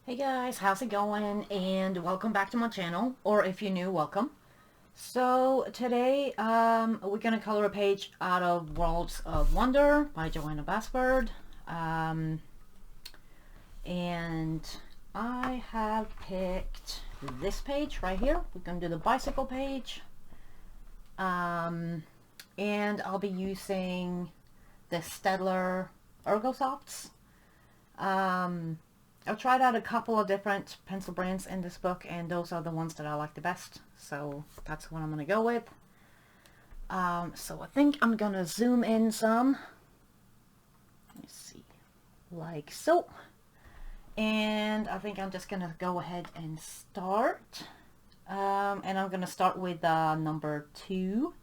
Hey guys, how's it going? And welcome back to my channel, or if you're new, welcome. So today we're gonna color a page out of Worlds of Wonder by Joanna Basford. And I have picked this page right here. We're gonna do the bicycle page. And I'll be using the Staedtler Ergosofts. I've tried out a couple of different pencil brands in this book, and those are the ones that I like the best, so that's what I'm going to go with. So I think I'm going to zoom in some. Let's see, like so. And I think I'm just going to go ahead and start. And I'm going to start with number 2.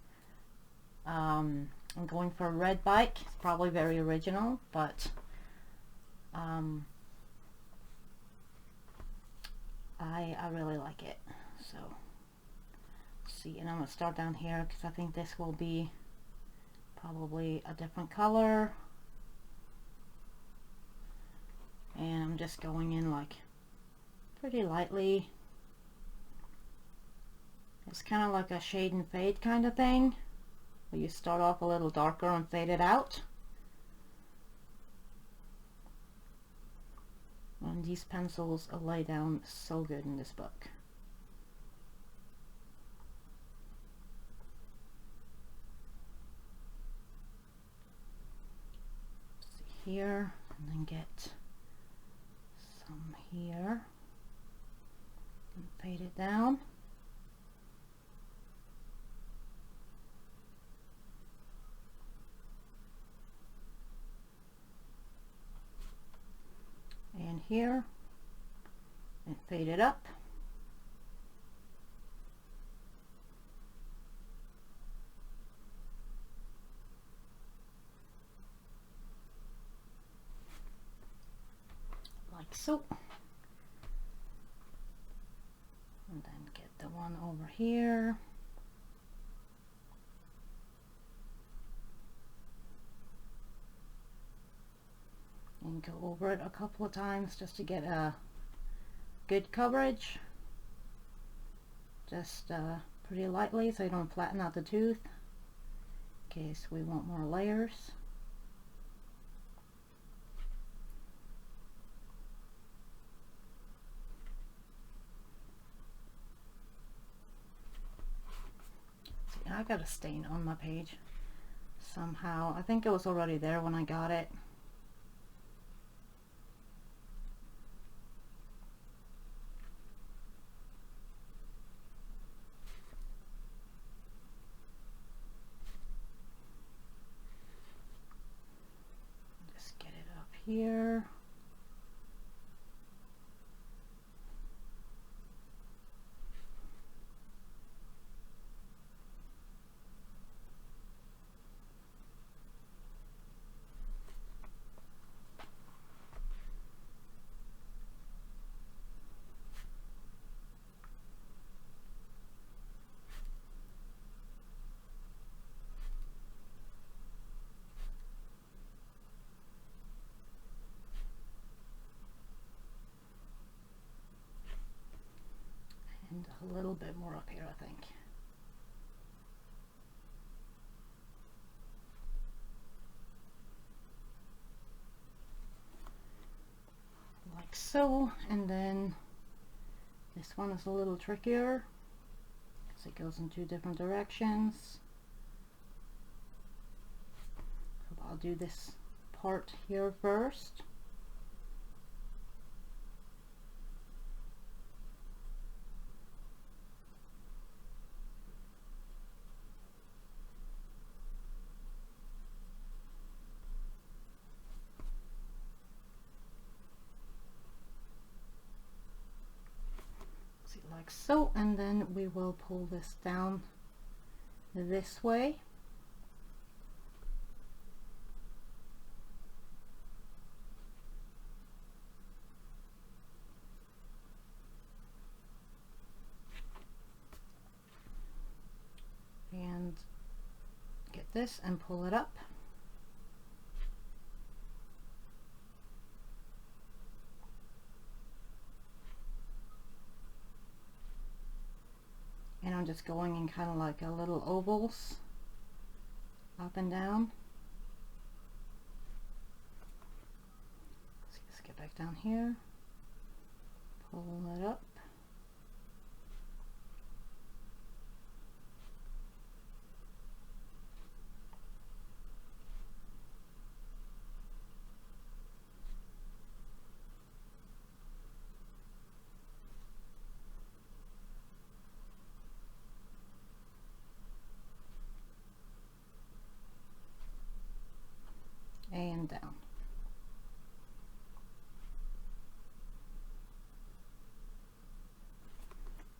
I'm going for a red bike. It's probably very original, but I really like it. So let's see, and I'm going to start down here because I think this will be probably a different color. And I'm just going in like pretty lightly. It's kind of like a shade and fade kind of thing, where you start off a little darker and fade it out. And these pencils lay down so good in this book. See here, and then get some here and fade it down. And here, and fade it up. Like so. And then get the one over here. And go over it a couple of times just to get a good coverage. Just pretty lightly so you don't flatten out the tooth in case we want more layers. See, I got a stain on my page somehow. I think it was already there when I got it. Here. And a little bit more up here, I think. Like so, and then this one is a little trickier because it goes in 2 different directions. So I'll do this part here first. Like so, and then we will pull this down this way. And get this and pull it up. I'm just going in kind of like a little ovals up and down. Let's get back down here, pull it up. And down.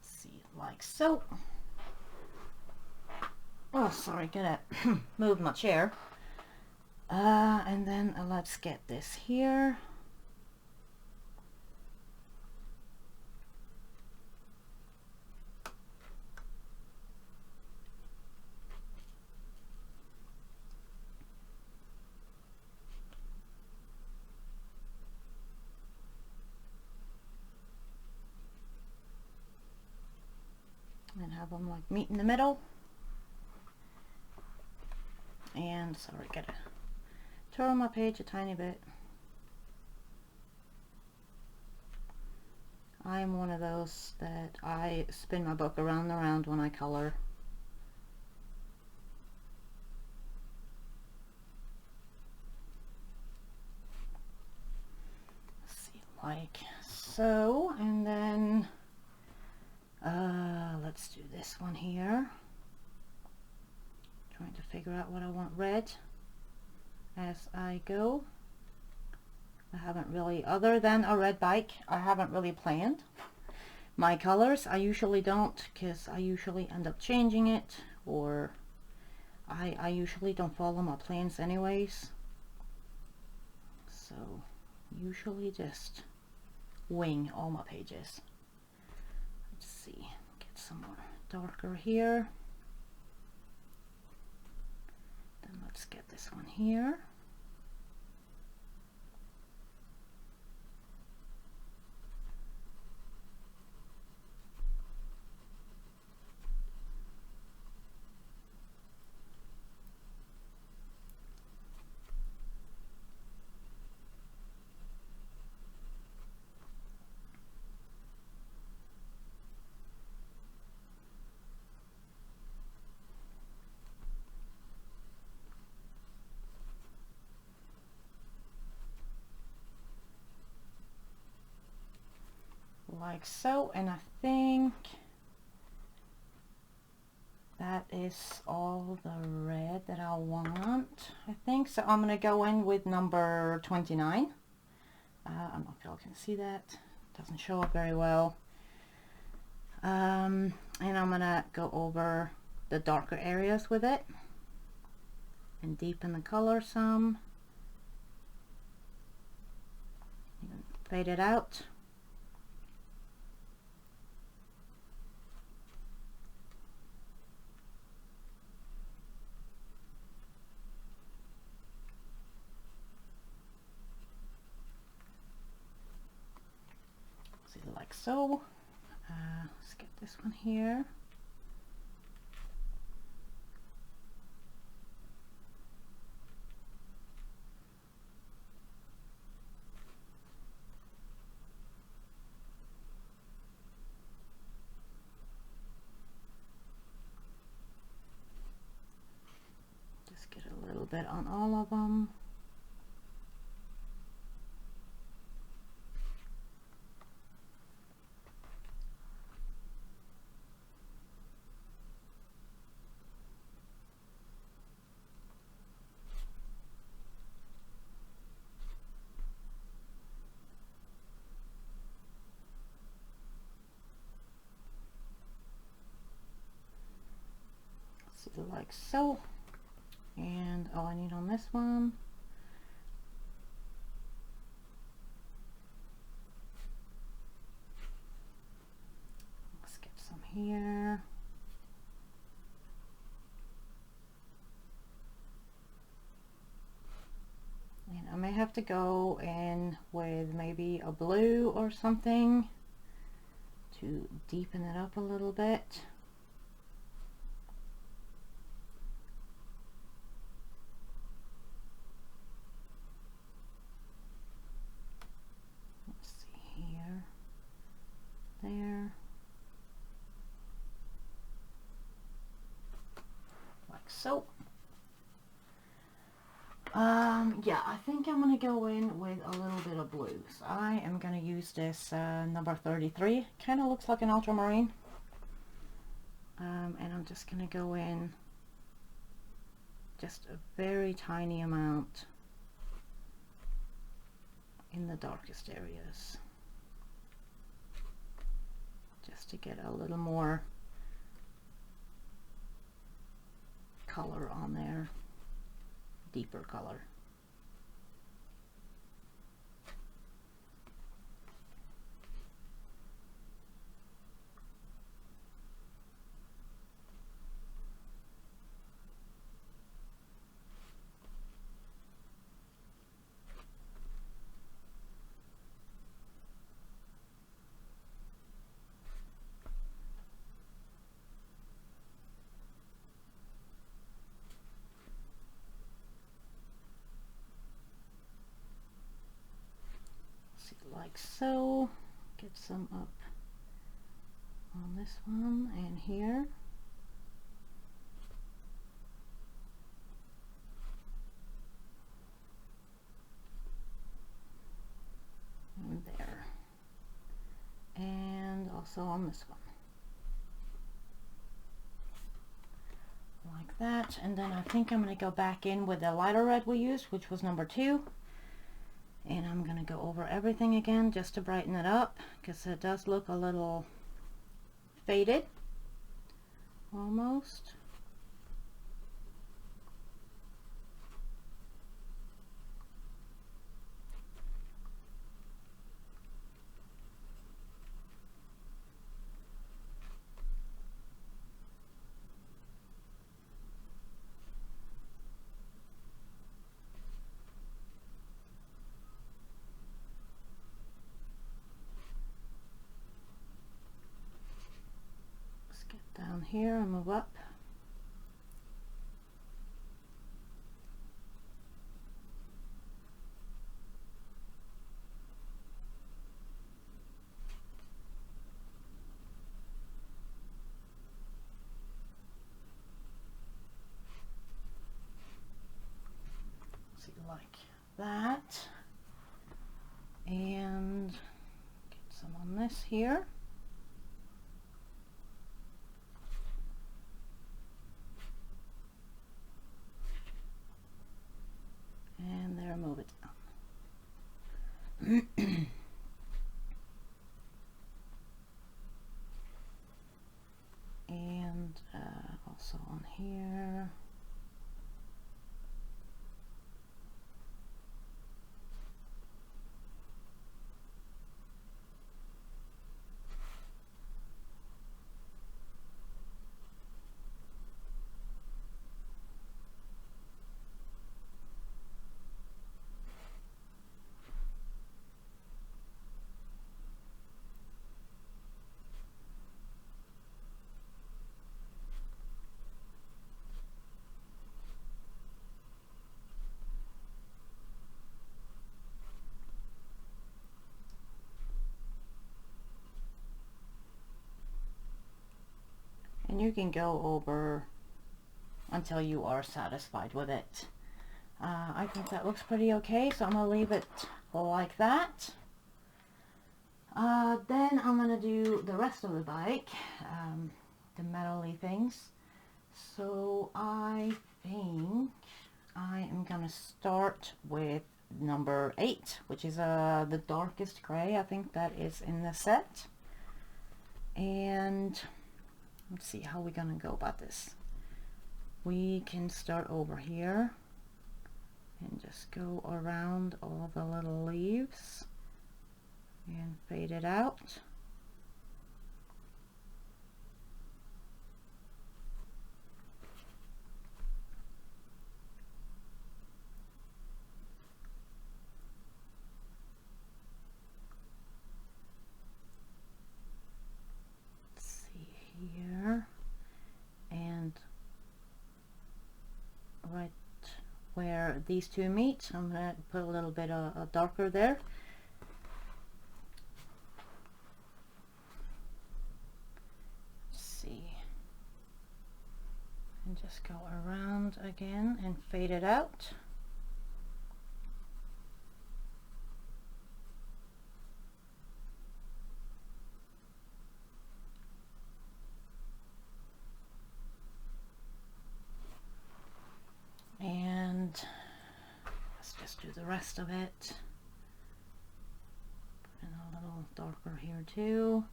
See, like so. Oh, sorry, gonna move my chair. And then let's get this here. And have them like meet in the middle. And sorry, gotta turn my page a tiny bit. I'm one of those that I spin my book around and around when I color. Let's see, like so, and then let's do this one here. Trying to figure out what I want red as I go. I haven't really, other than a red bike, I haven't really planned my colors. I usually don't, because I usually end up changing it, or I usually don't follow my plans anyways. So usually just wing all my pages. Let's see, get some more darker here. Then let's get this one here. Like so, and I think that is all the red that I want. I think so. I'm gonna go in with number 29. I don't know if y'all can see that. It doesn't show up very well. And I'm gonna go over the darker areas with it and deepen the color some. Even fade it out. Like so. Let's get this one here. Just get a little bit on all of them. Like so. And all I need on this one, let's get some here. And I may have to go in with maybe a blue or something to deepen it up a little bit. I'm going to go in with a little bit of blue. So I am going to use this number 33. Kind of looks like an ultramarine. And I'm just going to go in just a very tiny amount in the darkest areas, just to get a little more color on there, deeper color. Like so. Get some up on this one and here. And there. And also on this one. Like that. And then I think I'm going to go back in with the lighter red we used, which was number 2. And I'm going to go over everything again just to brighten it up, because it does look a little faded almost. Down here and move up. See, like that. And get some on this here. And there, move it down. And also on here. And you can go over until you are satisfied with it. I think that looks pretty okay, so I'm going to leave it like that. Then I'm going to do the rest of the bike, the metal-y things. So I think I am going to start with number 8, which is the darkest gray. I think that is in the set. And let's see how we're going to go about this. We can start over here and just go around all the little leaves and fade it out. Let's see here, and right where these two meet, I'm going to put a little bit of darker there. Let's see. And just go around again and fade it out. rest of it. Put in a little darker here too.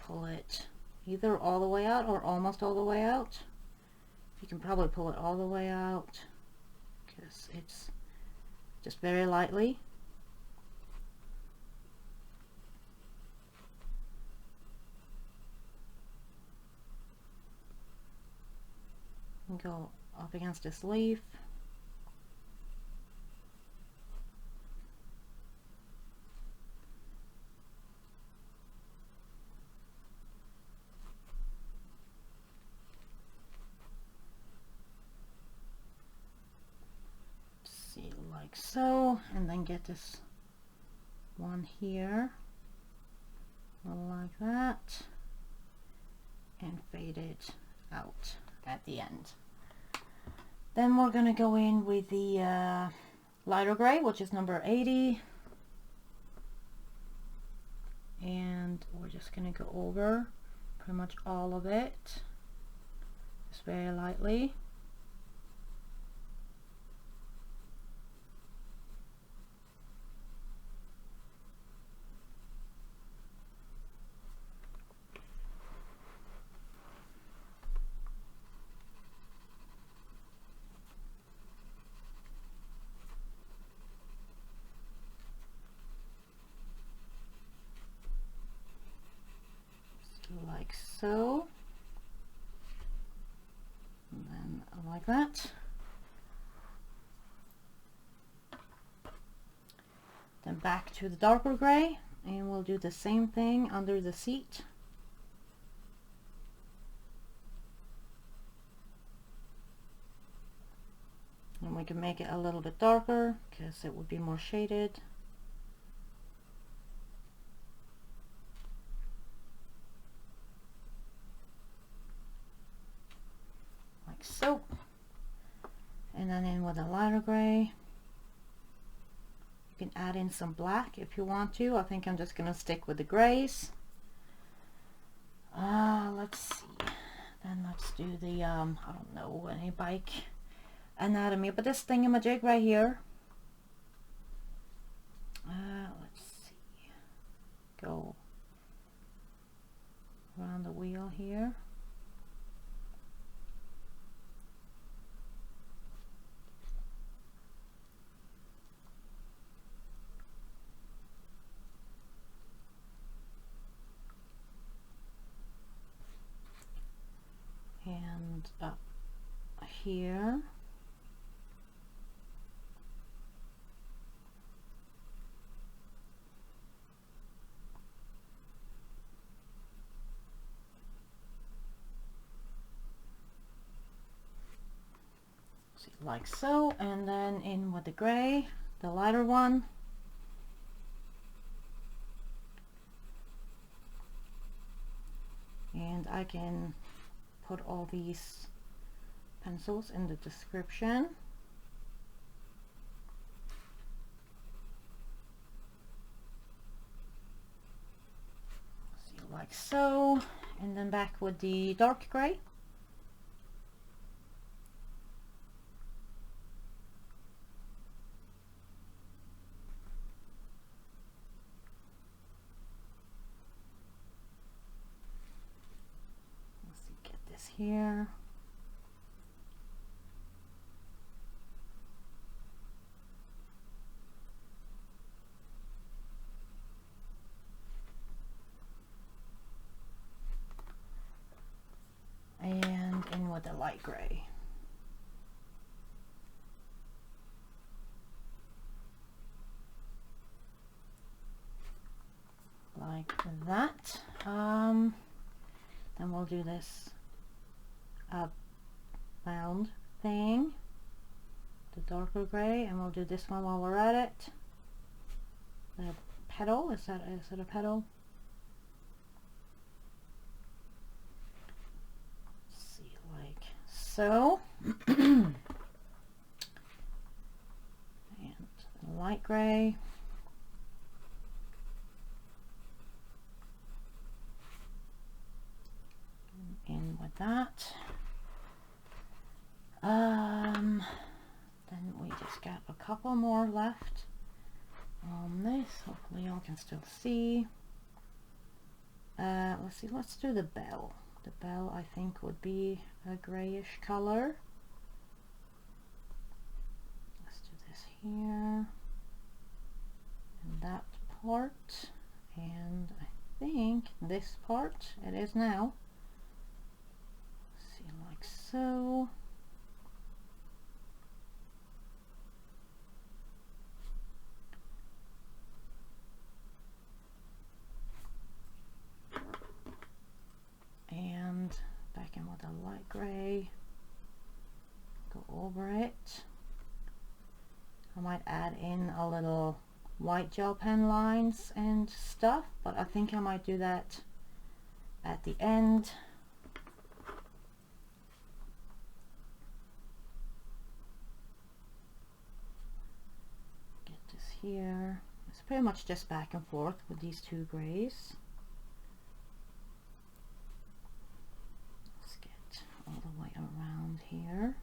Pull it either all the way out or almost all the way out. You can probably pull it all the way out because it's just very lightly. And go up against this leaf. Like so, and then get this one here like that and fade it out at the end. Then we're gonna go in with the lighter gray, which is number 80, and we're just gonna go over pretty much all of it just very lightly. Like so, and then like that. Then back to the darker gray, and we'll do the same thing under the seat. And we can make it a little bit darker because it would be more shaded. So, and then in with a lighter gray. You can add in some black if you want to. I think I'm just going to stick with the grays. Let's see. Then let's do the, I don't know, any bike anatomy, but this thingamajig right here. Let's see. Go around the wheel here. And up here. See, like so, and then in with the gray, the lighter one. And I can put all these pencils in the description. See, like so, and then back with the dark gray. Here. And in with the light gray. Like that. Then we'll do this bound thing, the darker gray, and we'll do this one while we're at it. The petal, is that a petal? so. And light gray. In with that. Then we just got a couple more left on this. Hopefully y'all can still see. Let's see, let's do the bell. The bell I think would be a grayish color. Let's do this here. And that part. And I think this part, it is now. Let's see, like so. And back in with a light gray, go over it. I might add in a little white gel pen lines and stuff, but I think I might do that at the end. Get this here. It's pretty much just back and forth with these two grays. All the way around here.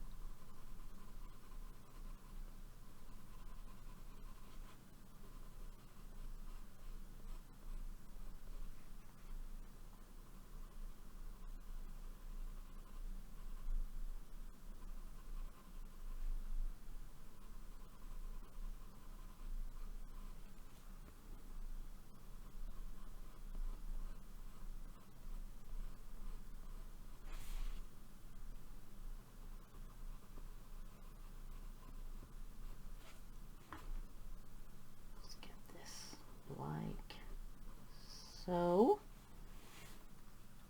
So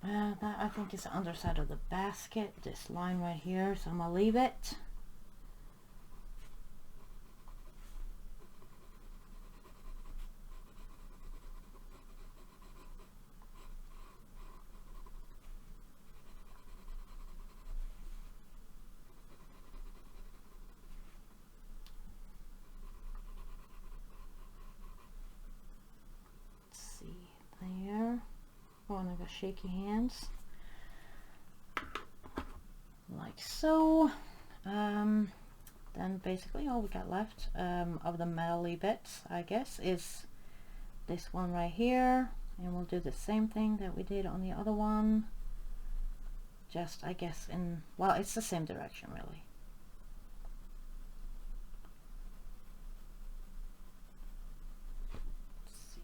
that I think is the underside of the basket, this line right here, so I'm gonna leave it. And I got shaky hands like so. Then basically all we got left of the metally bits, I guess, is this one right here, and we'll do the same thing that we did on the other one, just I guess in, well, it's the same direction really. Let's see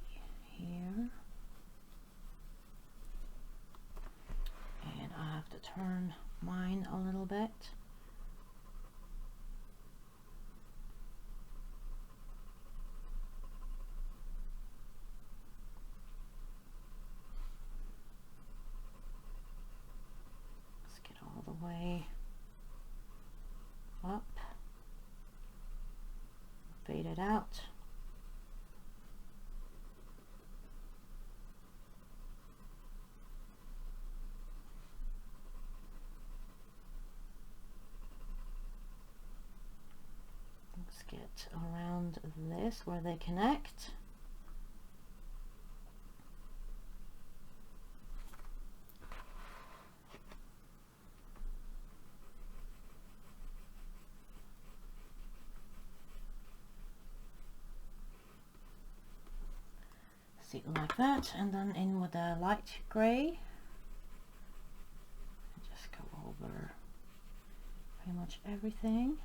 here. I have to turn mine a little bit. Let's get all the way up, fade it out. Let's get around this where they connect. See, like that, and then in with a light gray. Just go over pretty much everything.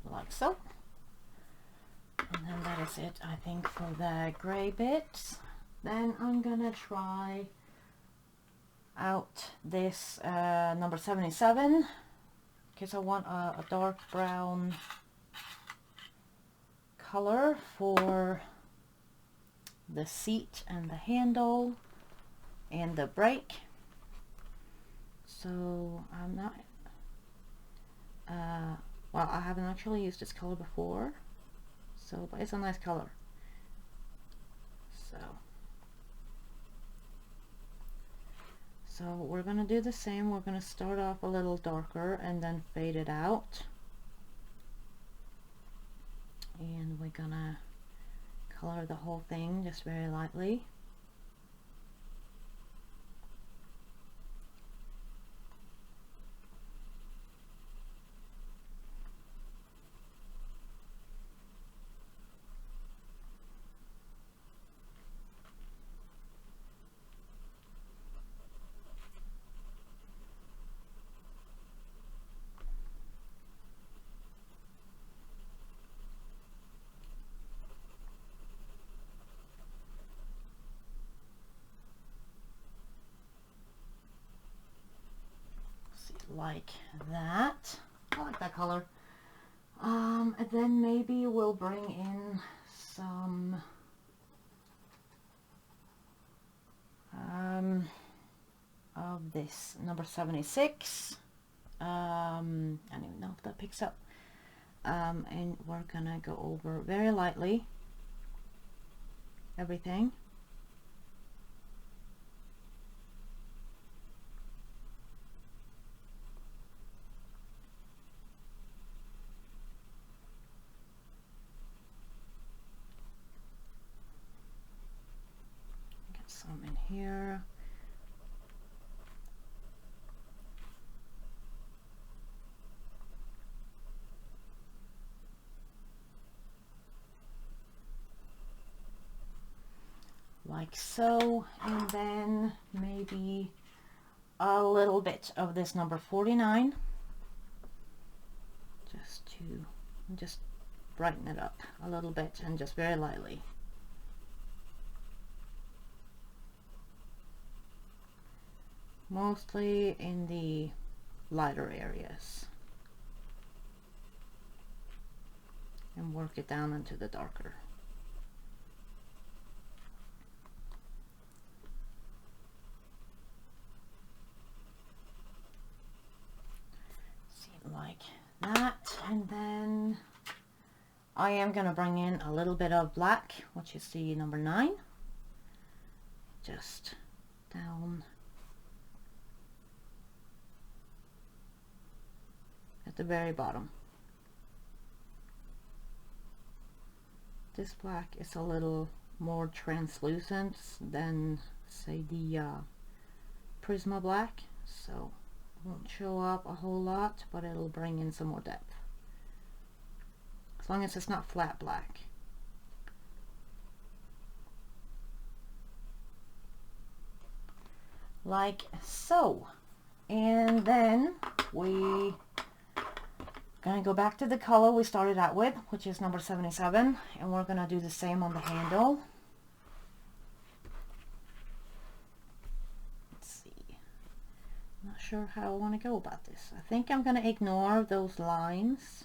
Like so. And then that is it, I think, for the gray bits. Then I'm gonna try out this number 77, because I want a dark brown color for the seat and the handle and the brake. So I'm not Well, I haven't actually used this color before, so, but it's a nice color. So we're gonna do the same. We're gonna start off a little darker and then fade it out, and we're gonna color the whole thing just very lightly. Like that. I like that color. And then maybe we'll bring in some of this number 76. I don't even know if that picks up. And we're gonna go over very lightly everything. Get some in here. Like so, and then maybe a little bit of this number 49 just brighten it up a little bit, and just very lightly. Mostly in the lighter areas, and work it down into the darker. Like that, and then I am going to bring in a little bit of black, which is the number 9, just down at the very bottom. This black is a little more translucent than, say, the Prisma black, so won't show up a whole lot, but it'll bring in some more depth, as long as it's not flat black. Like so. And then we gonna go back to the color we started out with, which is number 77, and we're gonna do the same on the handle. Not sure how I want to go about this. I think I'm going to ignore those lines.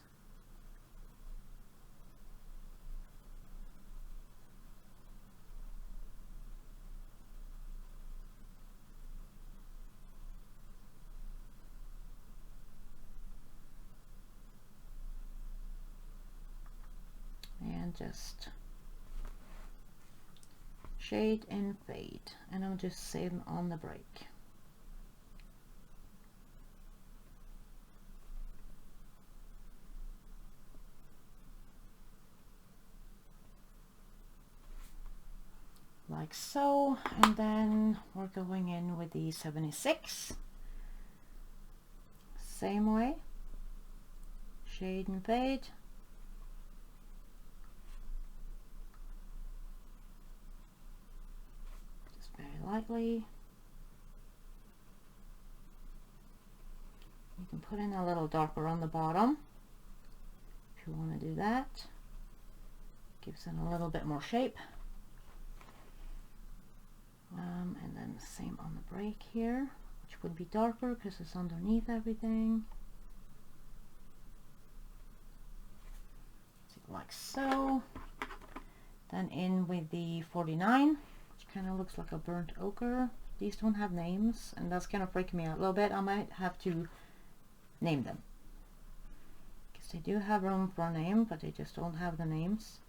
And just shade and fade, and I'll just save on the break. Like so, and then we're going in with the 76, same way, shade and fade, just very lightly. You can put in a little darker on the bottom if you want to do that. Gives it a little bit more shape. And then the same on the break here, which would be darker because it's underneath everything. Like so. Then in with the 49, which kind of looks like a burnt ochre. These don't have names, and that's kind of freaking me out a little bit. I might have to name them, because they do have room for a name, but they just don't have the names.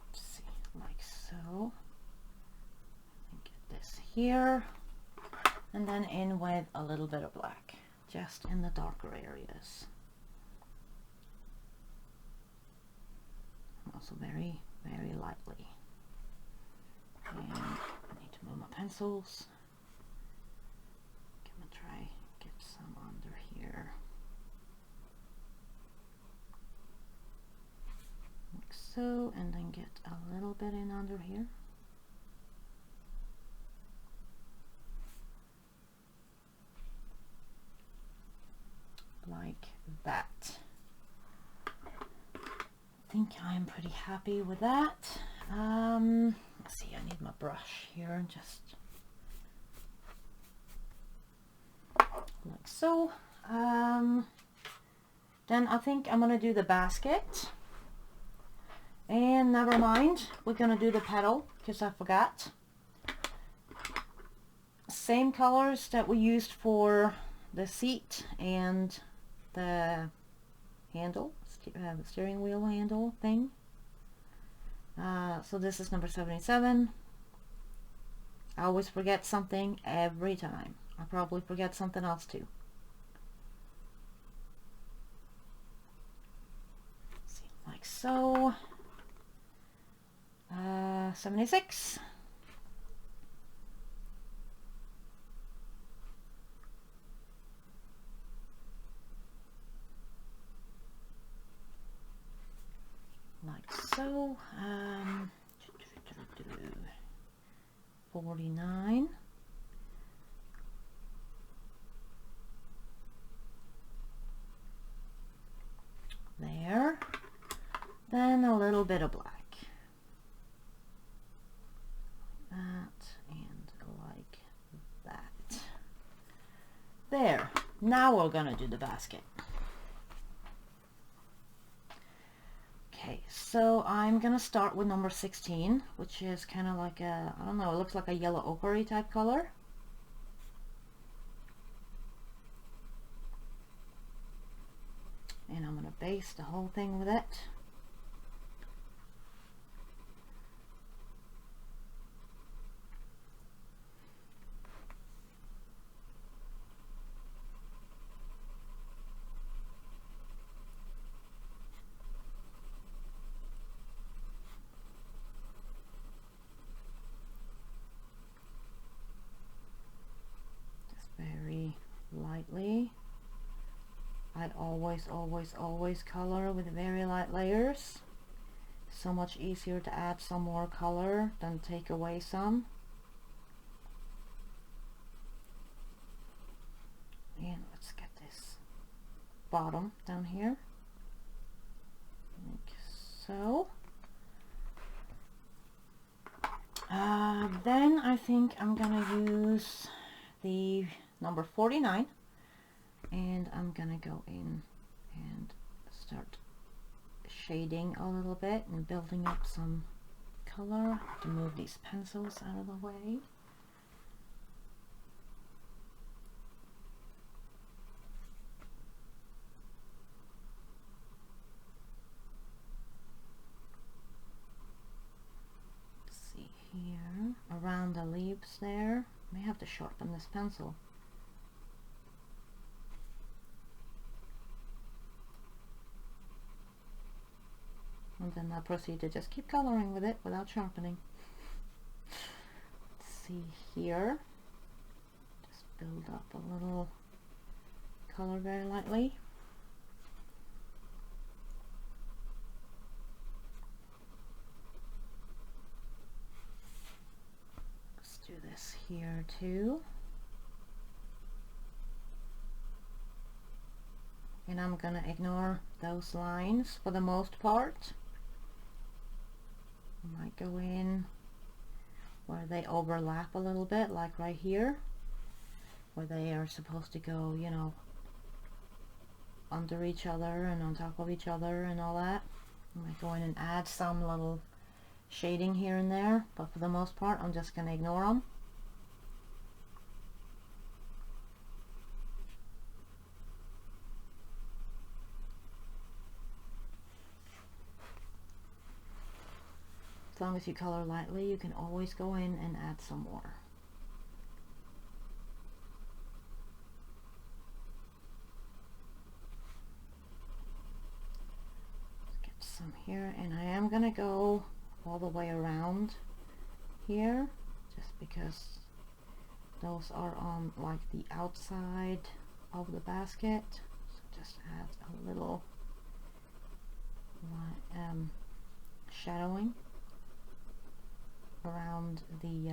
Let's see, like so. Get this here, and then in with a little bit of black, just in the darker areas. Also very, very lightly. And I need to move my pencils. I'm gonna try get some under here. Like so, and then get a little bit in under here. Like that. I think I'm pretty happy with that. Let's see, I need my brush here and just like so. Then I think I'm gonna do the basket, and never mind, we're gonna do the petal because I forgot. Same colors that we used for the seat and the handle, steering wheel handle thing. So this is number 77. I always forget something every time. I probably forget something else too. Let's see, like so. 76. Like so. 49. There. Then a little bit of black. Like that and like that. There. Now we're gonna do the basket. Okay, so I'm gonna start with number 16, which is kind of like a, I don't know, it looks like a yellow ochre type color. And I'm gonna base the whole thing with it. Very lightly. I always color with very light layers. So much easier to add some more color than take away some. And let's get this bottom down here, like so. Then I think I'm gonna use the number 49, and I'm gonna go in and start shading a little bit and building up some color to move these pencils out of the way. Let's see here around the leaves there. May have to sharpen this pencil. And then I'll proceed to just keep coloring with it without sharpening. Let's see here. Just build up a little color very lightly. Let's do this here too. And I'm gonna ignore those lines for the most part. I might go in where they overlap a little bit, like right here, where they are supposed to go, you know, under each other and on top of each other and all that. I might go in and add some little shading here and there, but for the most part I'm just going to ignore them. As long as you color lightly, you can always go in and add some more. Let's get some here, and I am gonna go all the way around here just because those are on like the outside of the basket. So just add a little shadowing around the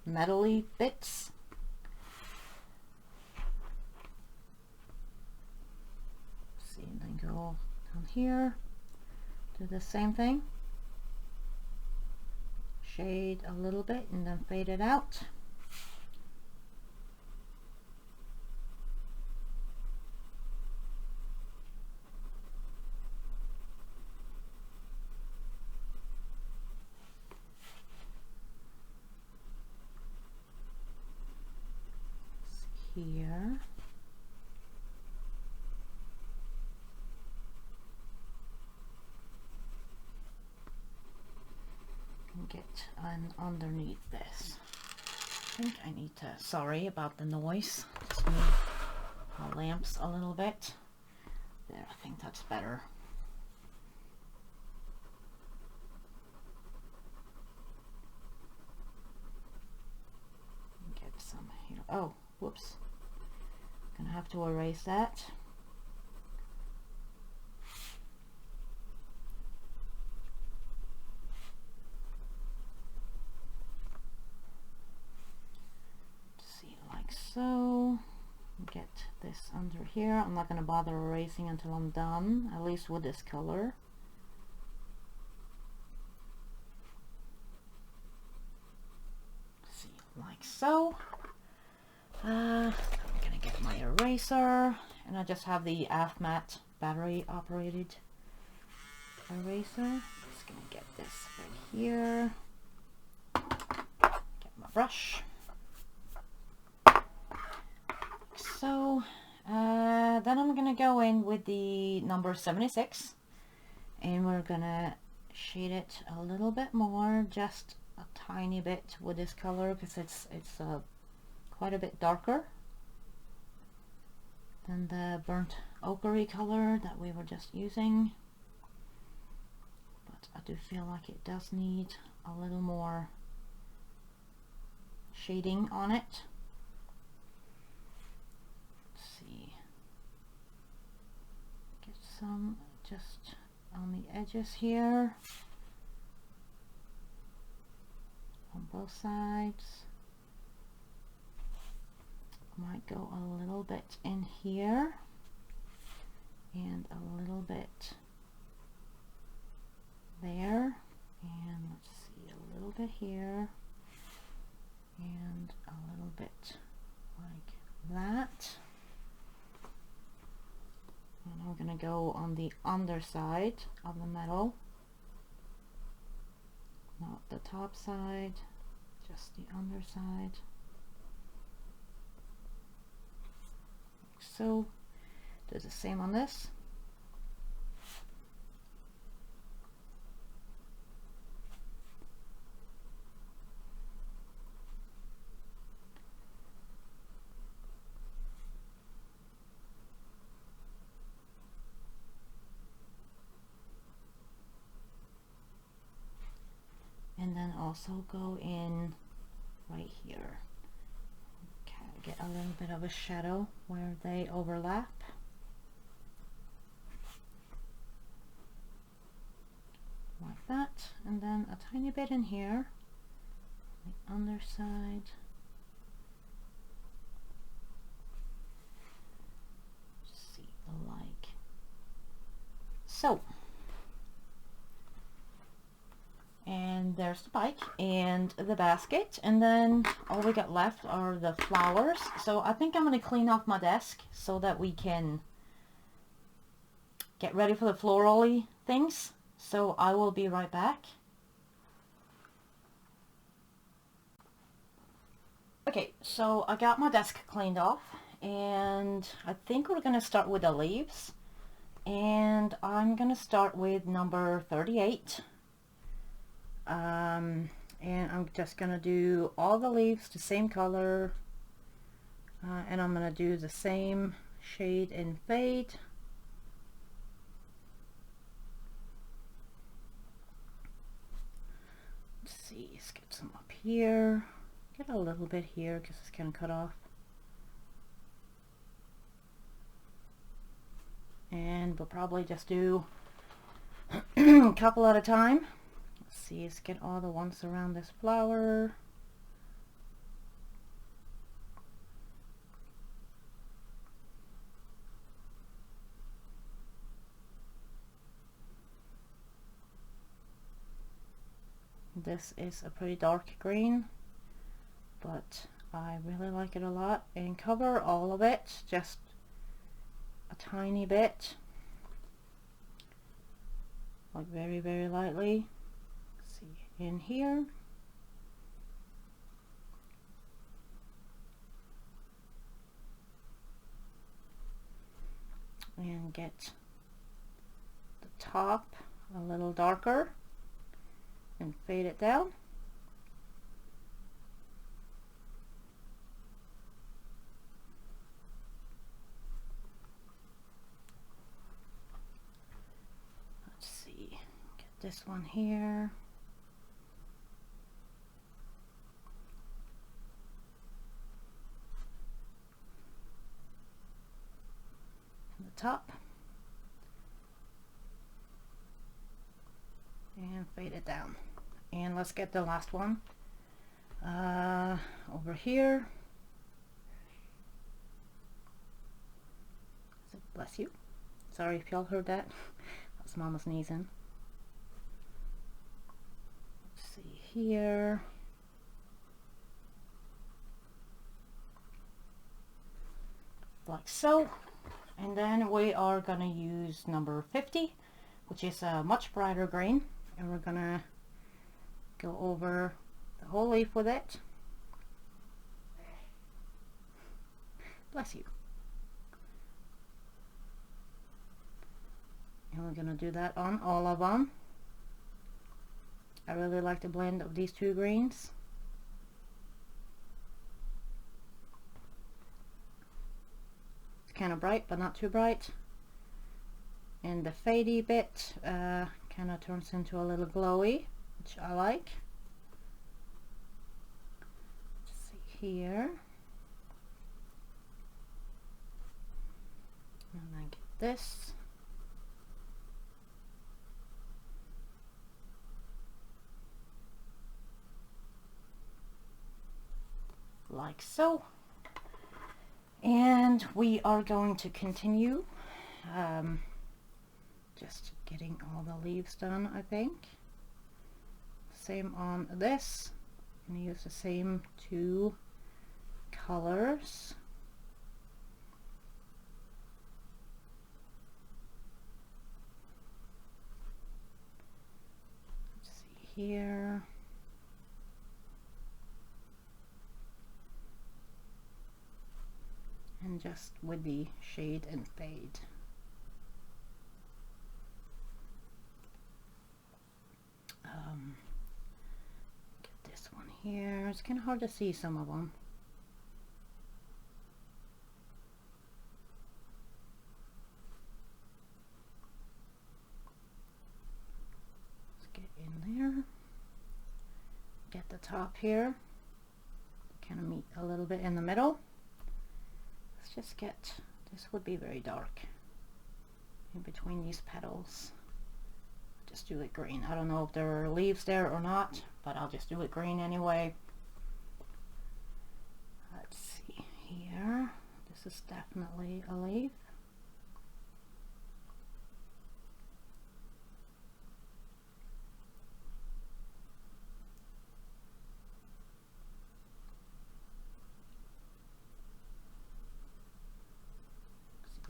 metally bits. See, and then go down here, do the same thing, shade a little bit and then fade it out. Here. And get underneath this. I think I need to, sorry about the noise, just move my lamps a little bit. There, I think that's better. Get some here. Oh, whoops. Gonna have to erase that. See, like so. Get this under here. I'm not gonna bother erasing until I'm done, at least with this color. See, like so. I'm gonna get my eraser, and I just have the AFMAT battery operated eraser. Just gonna get this right here. Get my brush. So then I'm gonna go in with the number 76, and we're gonna shade it a little bit more, just a tiny bit with this color, because it's quite a bit darker than the burnt ochre color that we were just using, but I do feel like it does need a little more shading on it. Let's see, get some just on the edges here, on both sides. Might go a little bit in here and a little bit there, and let's see, a little bit here and a little bit like that. And I'm gonna go on the underside of the metal, not the top side, just the underside. So do the same on this. And then also go in right here. Get a little bit of a shadow where they overlap. Like that. And then a tiny bit in here, the underside. See, like so. And there's the bike and the basket, and then all we got left are the flowers. So I think I'm going to clean off my desk so that we can get ready for the floral-y things. So I will be right back. Okay, so I got my desk cleaned off, and I think we're going to start with the leaves. And I'm gonna start with number 38. And I'm just gonna do all the leaves the same color, and I'm gonna do the same shade and fade. Let's see, let's get some up here, get a little bit here because it's kind of cut off, and we'll probably just do a couple at a time. Let's see, let's get all the ones around this flower. This is a pretty dark green, but I really like it a lot, and cover all of it, just a tiny bit, like very, very lightly. Let's see, in here. And get the top a little darker and fade it down. Let's see, get this one here. And the top. And fade it down. And let's get the last one over here. Bless you. Sorry if y'all heard that. That's Mama sneezing. Let's see here. Like so. And then we are gonna use number 50, which is a much brighter green, and we're gonna go over the whole leaf with it. Bless you. And we're gonna do that on all of them. I really like the blend of these two greens. It's kind of bright, but not too bright. And the fadey bit kind of turns into a little glowy, which I like. Let's see here. And then get this. Like so. And we are going to continue just getting all the leaves done, I think. Same on this. I'm going to use the same two colors. Let's see here. And just with the shade and fade. Get this one here. It's kind of hard to see some of them. Let's get in there. Get the top here. Kind of meet a little bit in the middle. Let's just get, this would be very dark in between these petals. Just do it green. I don't know if there are leaves there or not, but I'll just do it green anyway. Let's see here. This is definitely a leaf.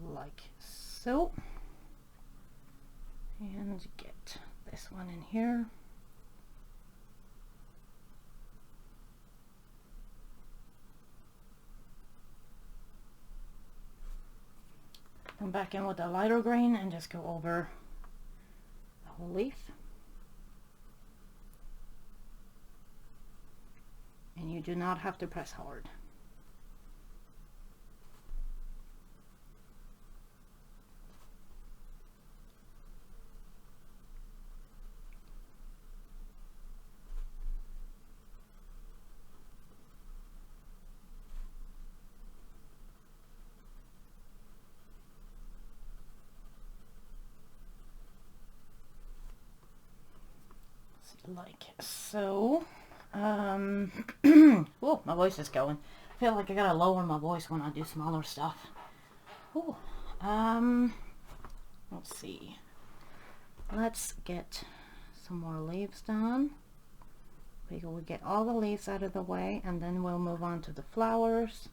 Like so. And get this one in here. back in with a lighter green and just go over the whole leaf. And you do not have to press hard. Like so. Oh, my voice is going. I feel like I gotta lower my voice when I do smaller stuff. Oh, let's see. Let's get some more leaves done. We'll get all the leaves out of the way, and then we'll move on to the flowers.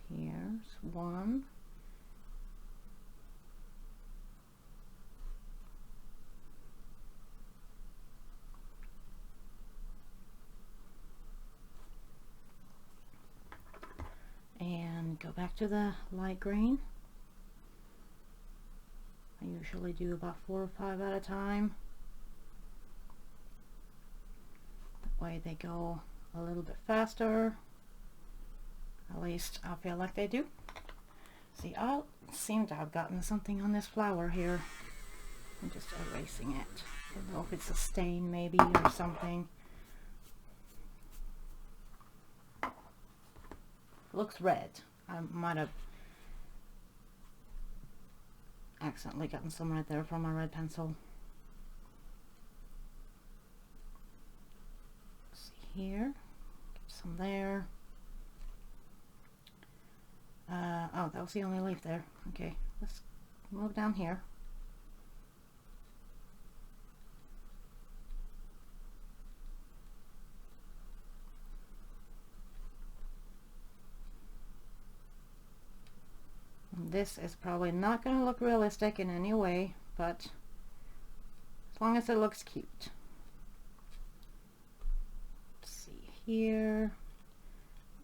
Here's one. And go back to the light green. I usually do about 4 or 5 at a time. That way they go a little bit faster. At least I feel like they do. See, I seem to have gotten something on this flower here. I'm just erasing it. I don't know if it's a stain maybe or something. It looks red. I might have accidentally gotten some right there from my red pencil. Let's see here. Get some there. Oh, that was the only leaf there. Okay, let's move down here. And this is probably not going to look realistic in any way, but as long as it looks cute. Let's see here.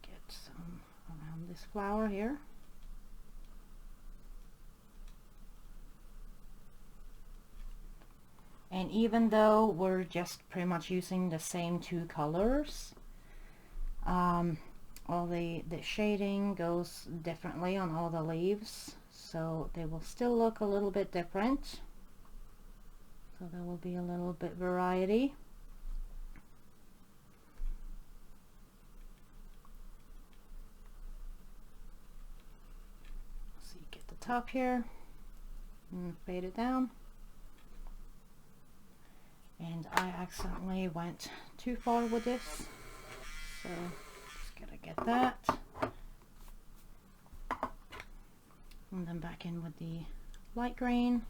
Get some around this flower here. And even though we're just pretty much using the same 2 colors, all the shading goes differently on all the leaves, so they will still look a little bit different. So there will be a little bit variety. So you get the top here and fade it down. And I accidentally went too far with this, so just gotta get that. And then back in with the light green.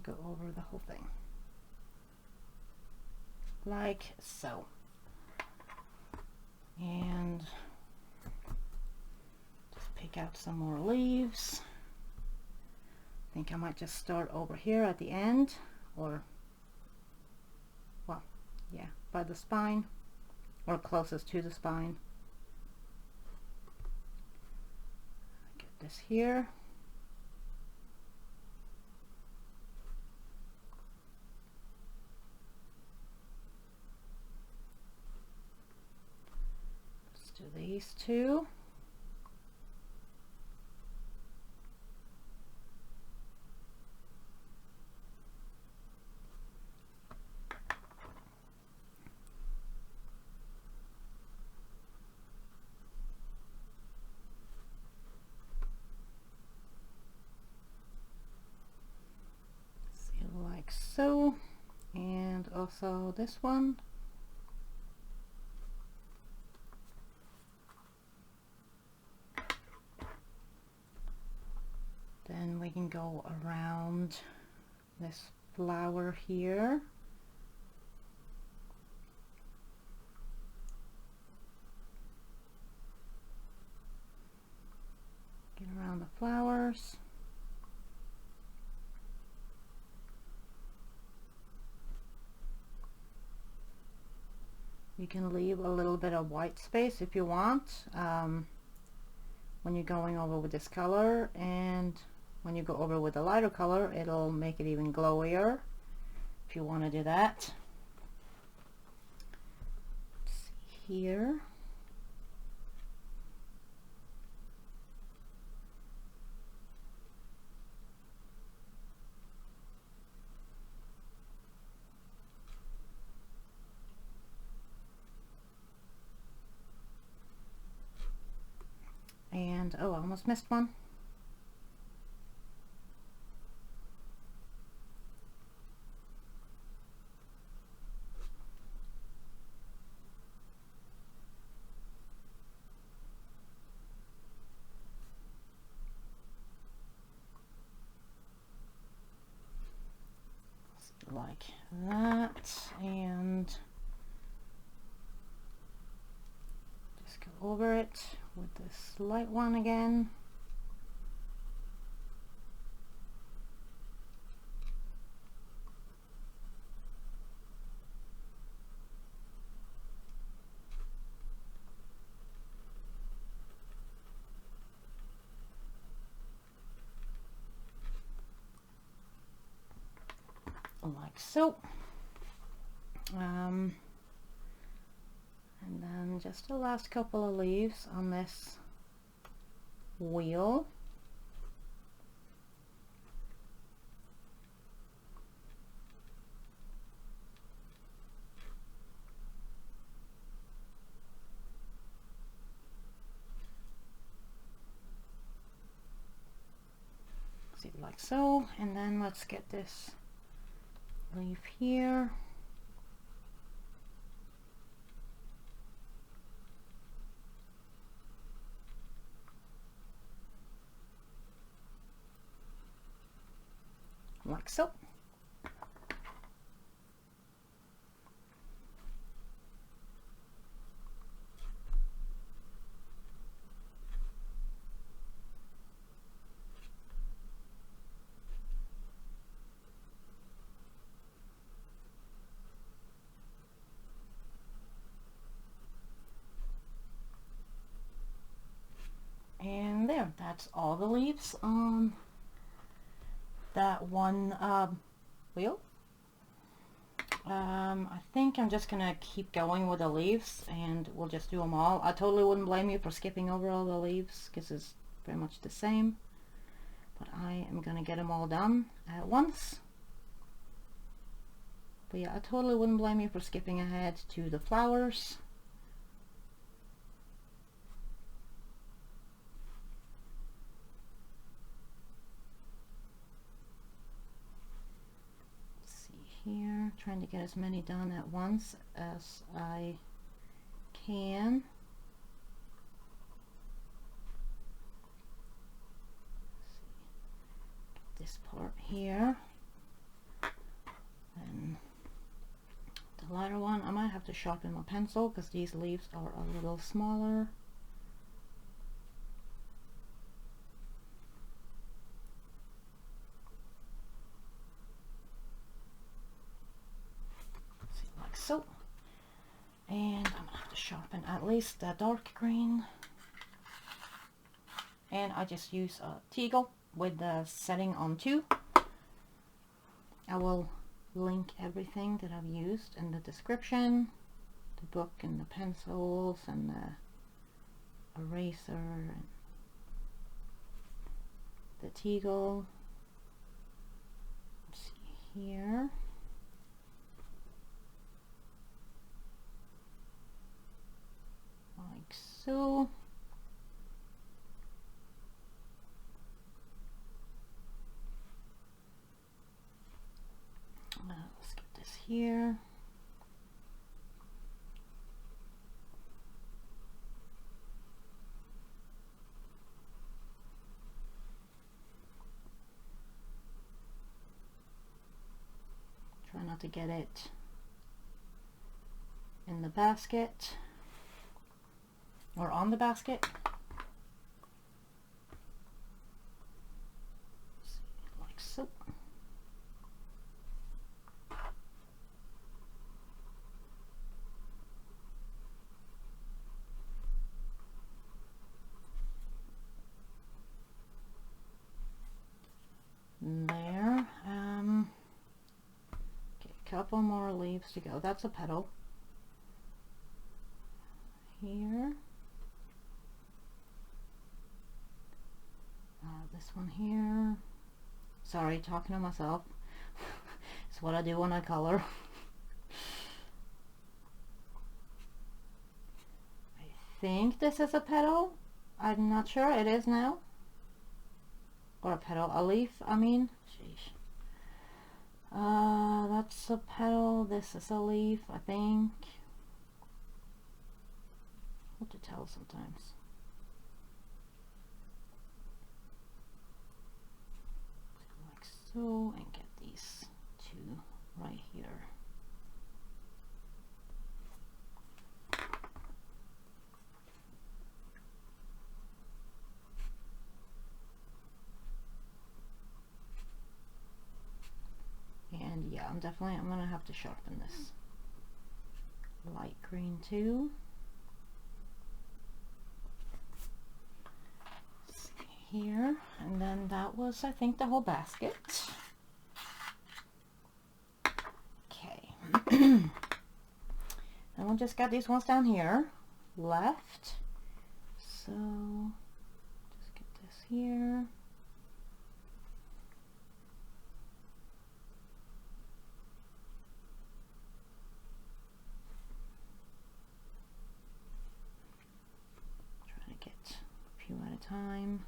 Go over the whole thing like so, and just pick out some more leaves. I think I might just start over here at the end, or well, yeah, by the spine or closest to the spine. Get this here. Do these 2. See, like so, and also this one. Then we can go around this flower here. Get around the flowers. You can leave a little bit of white space if you want when you're going over with this color, and when you go over with a lighter color it'll make it even glowier if you want to do that. Let's see here. And oh, I almost missed one. Like that, and just go over it with this light one again. Like so. And then just the last couple of leaves on this wheel. See, like so. And then let's get this leaf here. Like so. And there, that's all the leaves on that one wheel. I think I'm just gonna keep going with the leaves and we'll just do them all. I totally wouldn't blame you for skipping over all the leaves because it's pretty much the same, but I am gonna get them all done at once. But yeah, I totally wouldn't blame you for skipping ahead to the flowers. Here, trying to get as many done at once as I can. Get this part here, and the lighter one I might have to sharpen my pencil because these leaves are a little smaller. So, and I'm gonna have to sharpen at least the dark green, and I just use a Teagle with the setting on 2. I will link everything that I've used in the description, the book and the pencils and the eraser and the Teagle. Let's see here. Like so. Let's get this here. to get it in the basket or on the basket. Like so. There. Okay, a couple more leaves to go. That's a petal. Here. This one here. Sorry, talking to myself. It's what I do when I color. I think this is a petal. I'm not sure. It is now. Or a petal, a leaf, I mean. Sheesh. That's a petal. This is a leaf, I think. Hard to tell sometimes. Like so, and get these two right here. And yeah, I'm gonna have to sharpen this light green too. Here, and then that was, I think, the whole basket. Okay. And we'll just got these ones down here left. So just get this here. Trying to get a few at a time.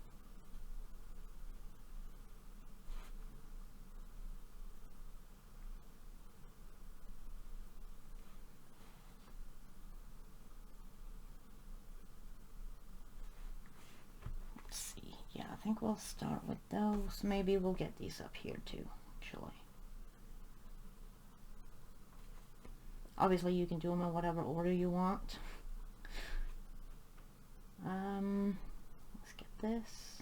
I think we'll start with those. Maybe we'll get these up here too, actually. Obviously you can do them in whatever order you want. Let's get this.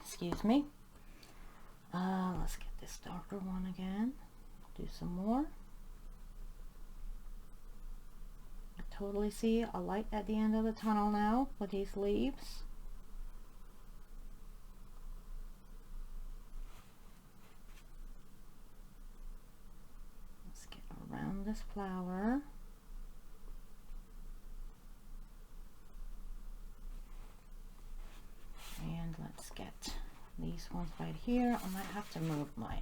Excuse me. Let's get this darker one again. Do some more. I totally see a light at the end of the tunnel now with these leaves. Let's get around this flower. And let's get these ones right here. I might have to move my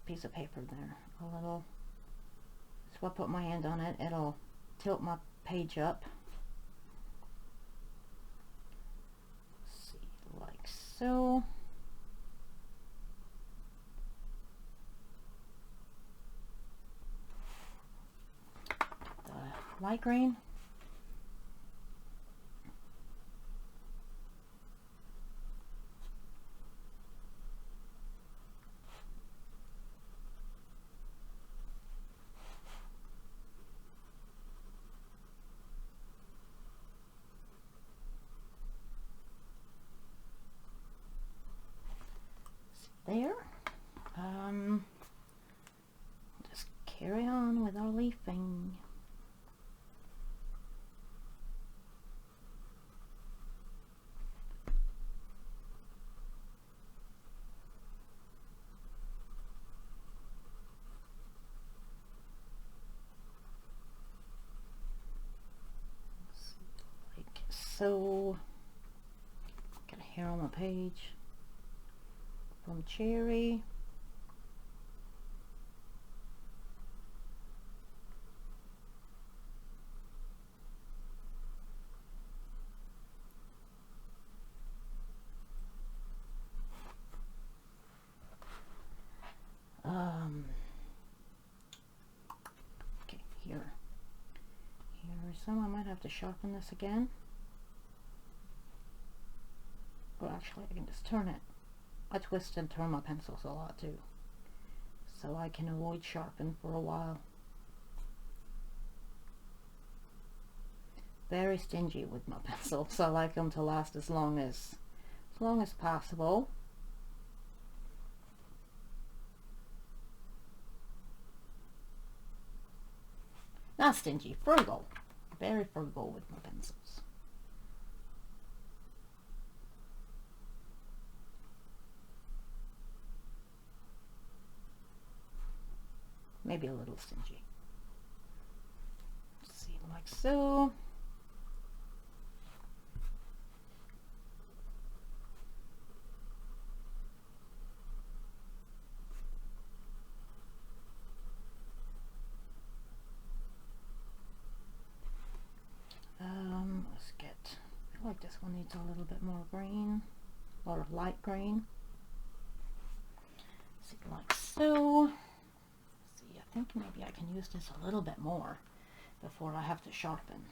piece of paper there a little. So I put my hand on it, it'll tilt my page up. Let's see, like so. Get the light green. There. Just carry on with our leafing. Like so. Got a hair on my page. From cherry. have to sharpen this again. Or actually, I can just turn it. I twist and turn my pencils a lot too, so I can avoid sharpen for a while. Very stingy with my pencils. I like them to last as long as possible. Not stingy, frugal. Very frugal with my pencils. Maybe a little stingy. Let's see, like so. Let's get, I feel like this one needs a little bit more green, or light green. See, like so. See, I think maybe I can use this a little bit more before I have to sharpen.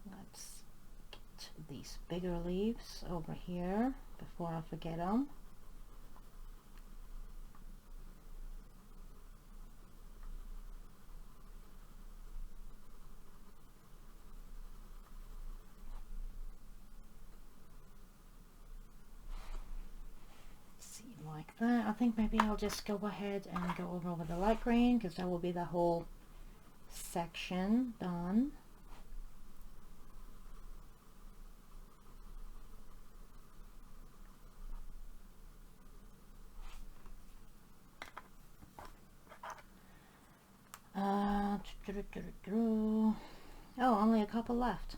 Let's get these bigger leaves over here before I forget them. Like that. I think maybe I'll just go ahead and go over with the light green, because that will be the whole section done. Oh, only a couple left.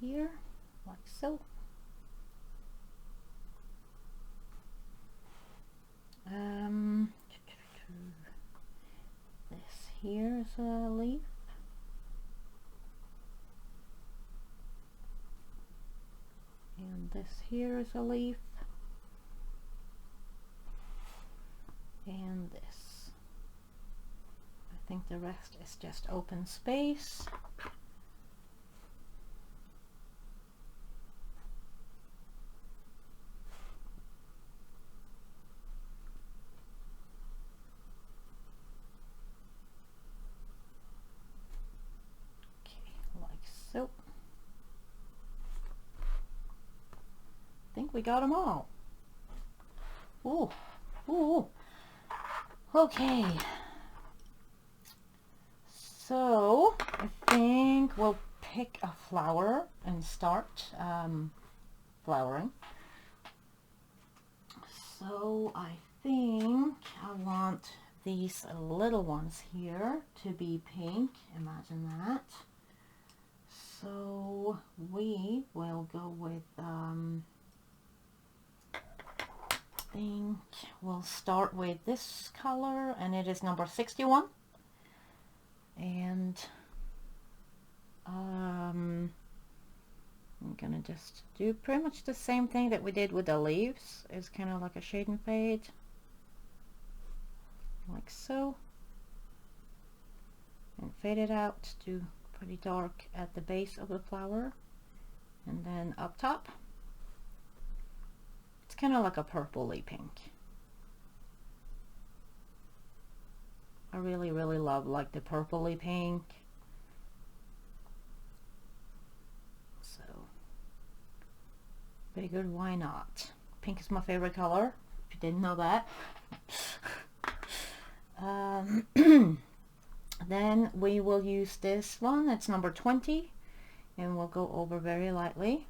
Here, like so. This here is a leaf. And this here is a leaf. And this. I think the rest is just open space. So, I think we got them all. Ooh, ooh. Okay. So, I think we'll pick a flower and start flowering. So, I think I want these little ones here to be pink. Imagine that. So we will go with, I think we'll start with this color, and it is number 61. And I'm gonna just do pretty much the same thing that we did with the leaves. It's kind of like a shade and fade, like so, and fade it out to pretty dark at the base of the flower, and then up top it's kind of like a purpley pink. I really love like the purpley pink, so figured why not. Pink is my favorite color, if you didn't know that. Then we will use this one, it's number 20, and we'll go over very lightly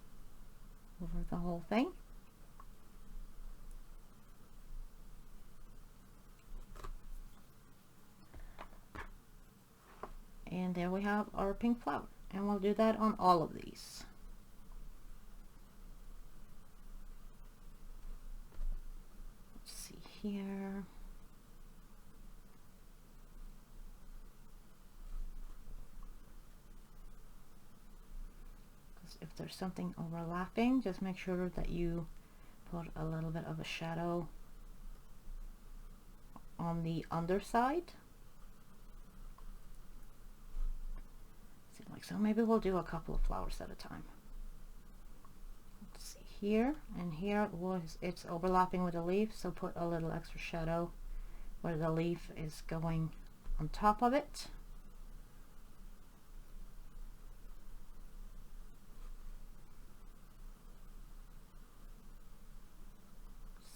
over the whole thing. And there we have our pink flower, and we'll do that on all of these. Let's see here. If there's something overlapping, just make sure that you put a little bit of a shadow on the underside. See, like so. Maybe we'll do a couple of flowers at a time. Let's see here, and here it's overlapping with the leaf, so put a little extra shadow where the leaf is going on top of it.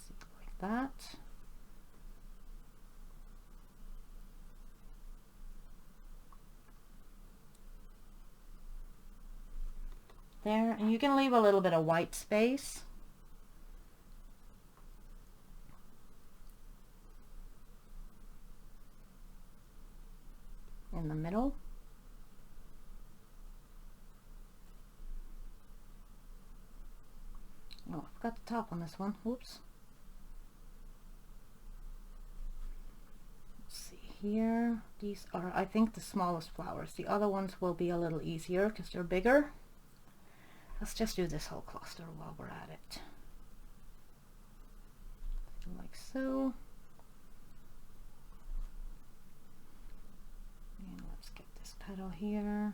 See, like that. There, and you can leave a little bit of white space. In the middle. Oh, I forgot the top on this one. Whoops. Let's see here. These are, I think, the smallest flowers. The other ones will be a little easier because they're bigger. Let's just do this whole cluster while we're at it. Like so. And let's get this petal here.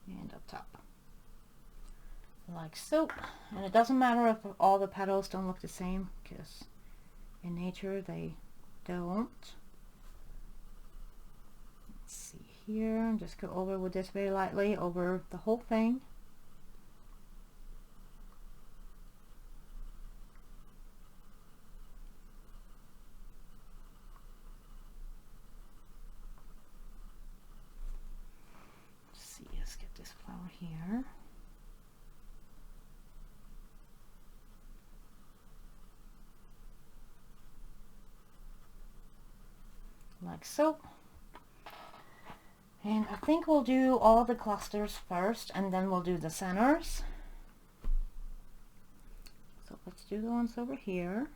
And up top. Like so. And it doesn't matter if all the petals don't look the same, because in nature they don't. Let's see here, just go over with this very lightly over the whole thing. Let's see, let's get this flower here. Like so. And I think we'll do all the clusters first, and then we'll do the centers. So let's do the ones over here.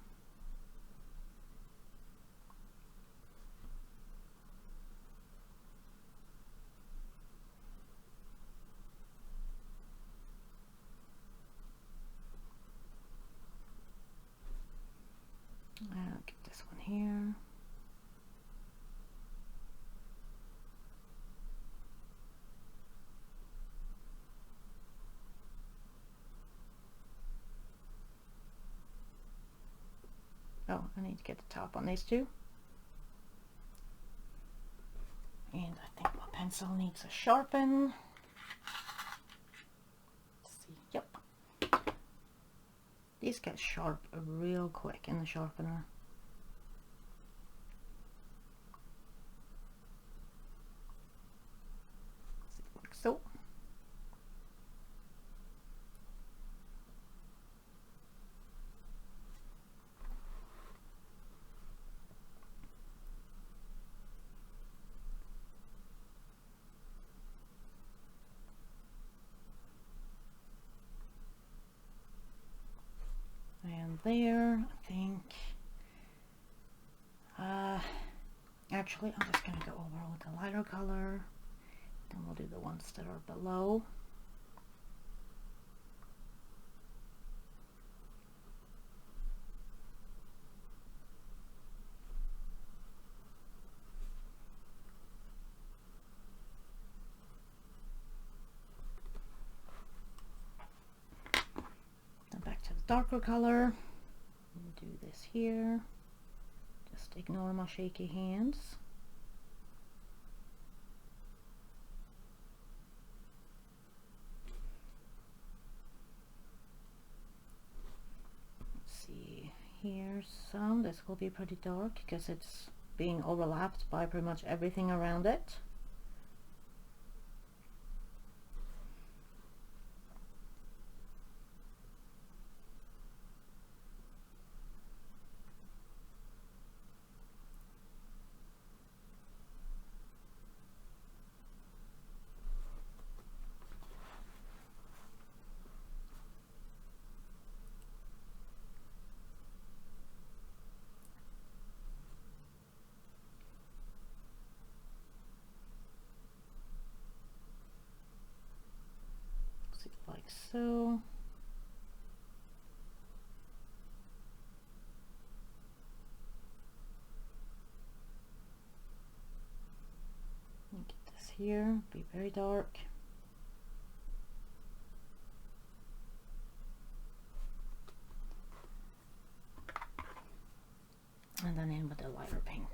I'll get this one here. Oh, I need to get the top on these two. And I think my pencil needs a sharpen. Let's see, yep. These get sharp real quick in the sharpener. Like so. And there, I think, actually I'm just going to go over with the lighter color, then we'll do the ones that are below. Then back to the darker color, and do this here. Just ignore my shaky hands. Let's see, here's some. This will be pretty dark because it's being overlapped by pretty much everything around it. so. Get this here, be very dark. And then in with the lighter pink.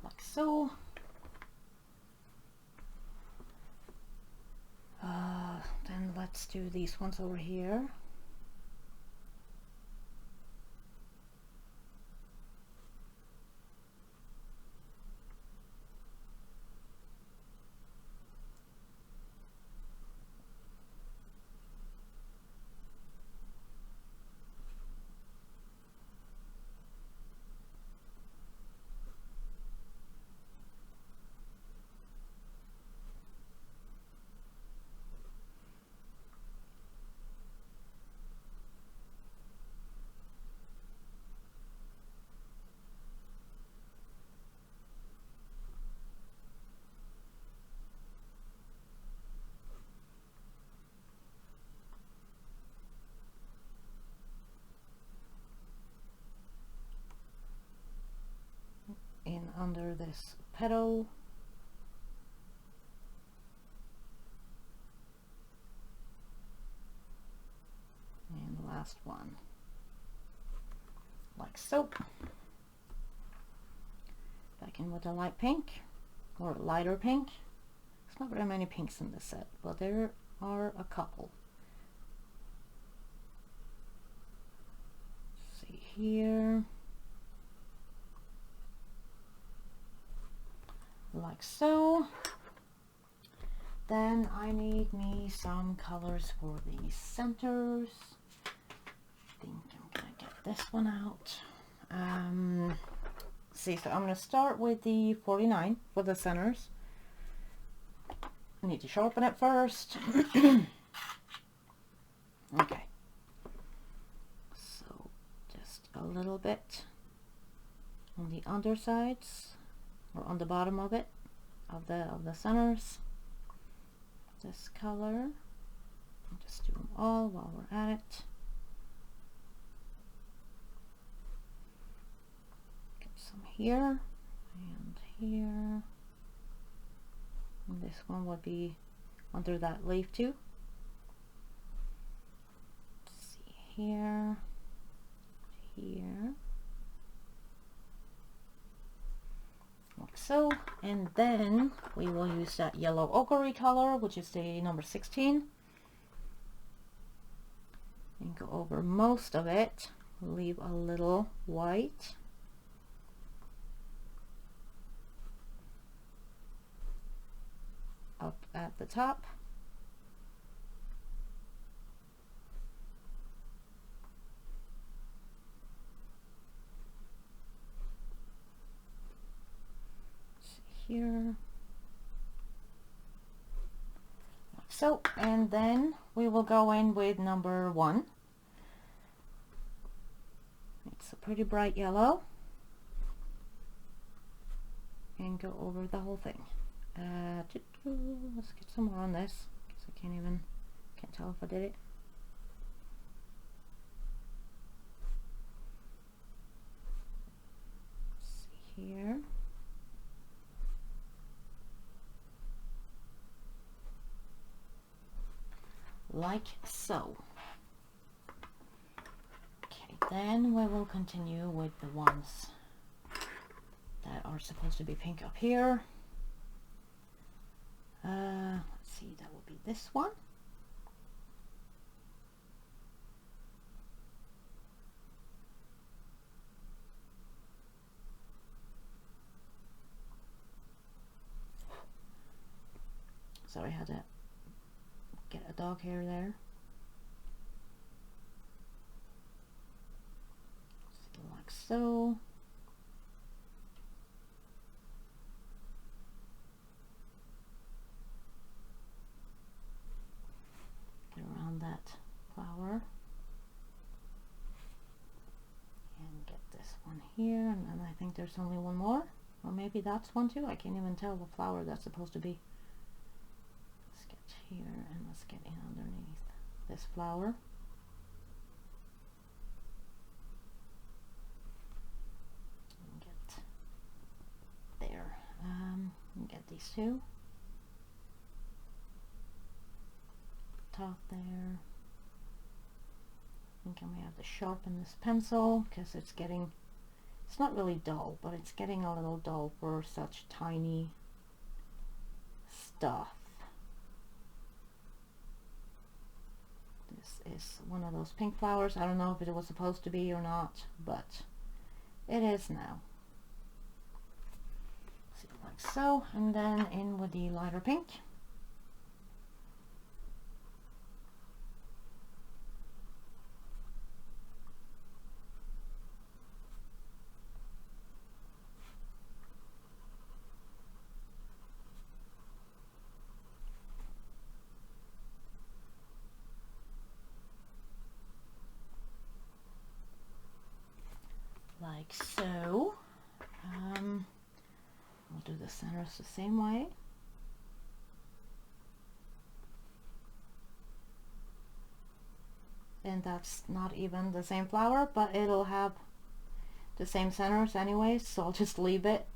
Like so. Then let's do these ones over here. In under this petal. And the last one, like so. Back in with a light pink, or lighter pink. There's not very many pinks in this set, but there are a couple. Let's see here. Like so. Then I need me some colors for the centers. I think I'm gonna get this one out. See, so I'm gonna start with the 49 for the centers. I need to sharpen it first. Okay. So just a little bit on the undersides, or on the bottom of it, of the centers. This color. I'll just do them all while we're at it. Get some here and here. And this one would be under that leaf too. Let's see here, here. Like so, and then we will use that yellow ochre color, which is the number 16, and go over most of it. Leave a little white, up at the top. Here, like so, and then we will go in with number 1. It's a pretty bright yellow, and go over the whole thing. Let's get some more on this, because I can't tell if I did it. Let's see here. Like so. Okay, then we will continue with the ones that are supposed to be pink up here. Let's see, that will be this one. Sorry, I had to get a dog hair there. Like so. here, and then I think there's only one more, or maybe that's one too. I can't even tell what flower that's supposed to be. Let's get here and let's get in underneath this flower. And get there. And get these two. Top there. I think I may have to sharpen this pencil because it's not really dull, but it's getting a little dull for such tiny stuff. This is one of those pink flowers. I don't know if it was supposed to be or not, but it is now. See, like so, and then in with the lighter pink. Like so. We'll do the centers the same way. And that's not even the same flower, but it'll have the same centers anyway, so I'll just leave it.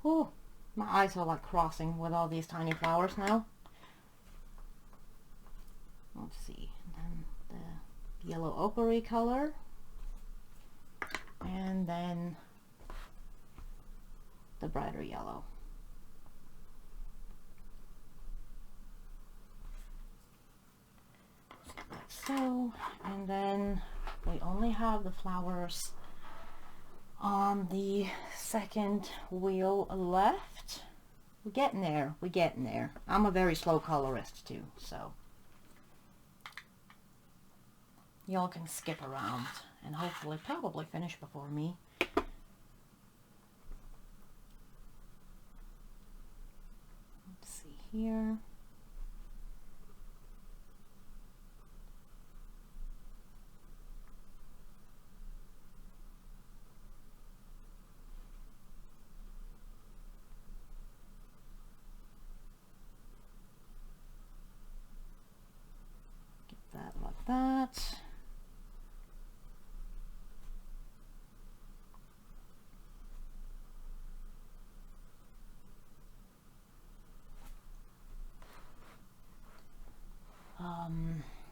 Oh, my eyes are like crossing with all these tiny flowers now. Let's see, and then the yellow ochre color. And then the brighter yellow. Like so, and then we only have the flowers on the second wheel left. We're getting there, we're getting there. I'm a very slow colorist too, so y'all can skip around and hopefully probably finish before me. Let's see here. Get that like that.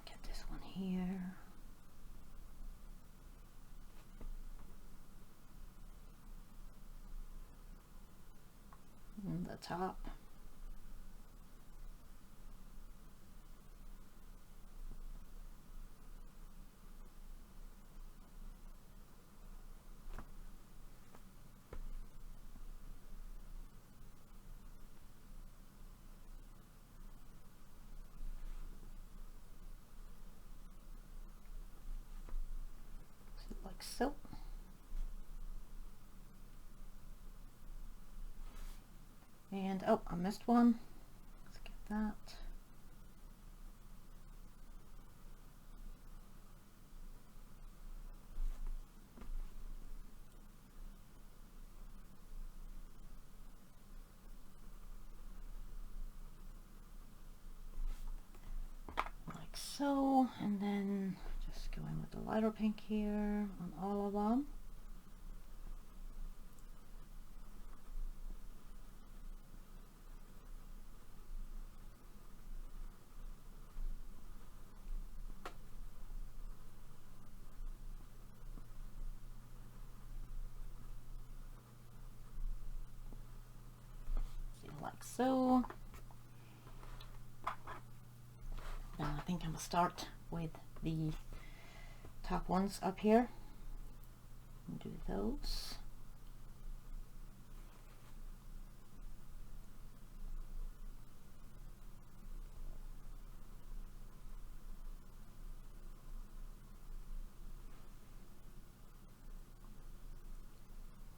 Get this one here. And the top. Like so. And oh, I missed one. Let's get that. Like so, and then just going with the lighter pink here on all of them. See, like so. Then I think I'm gonna start with the top ones up here and do those.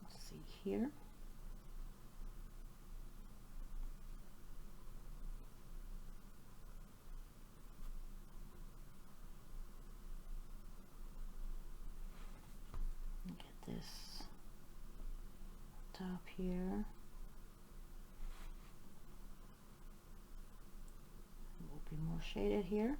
Let's see here. Get this here. It will be more shaded here.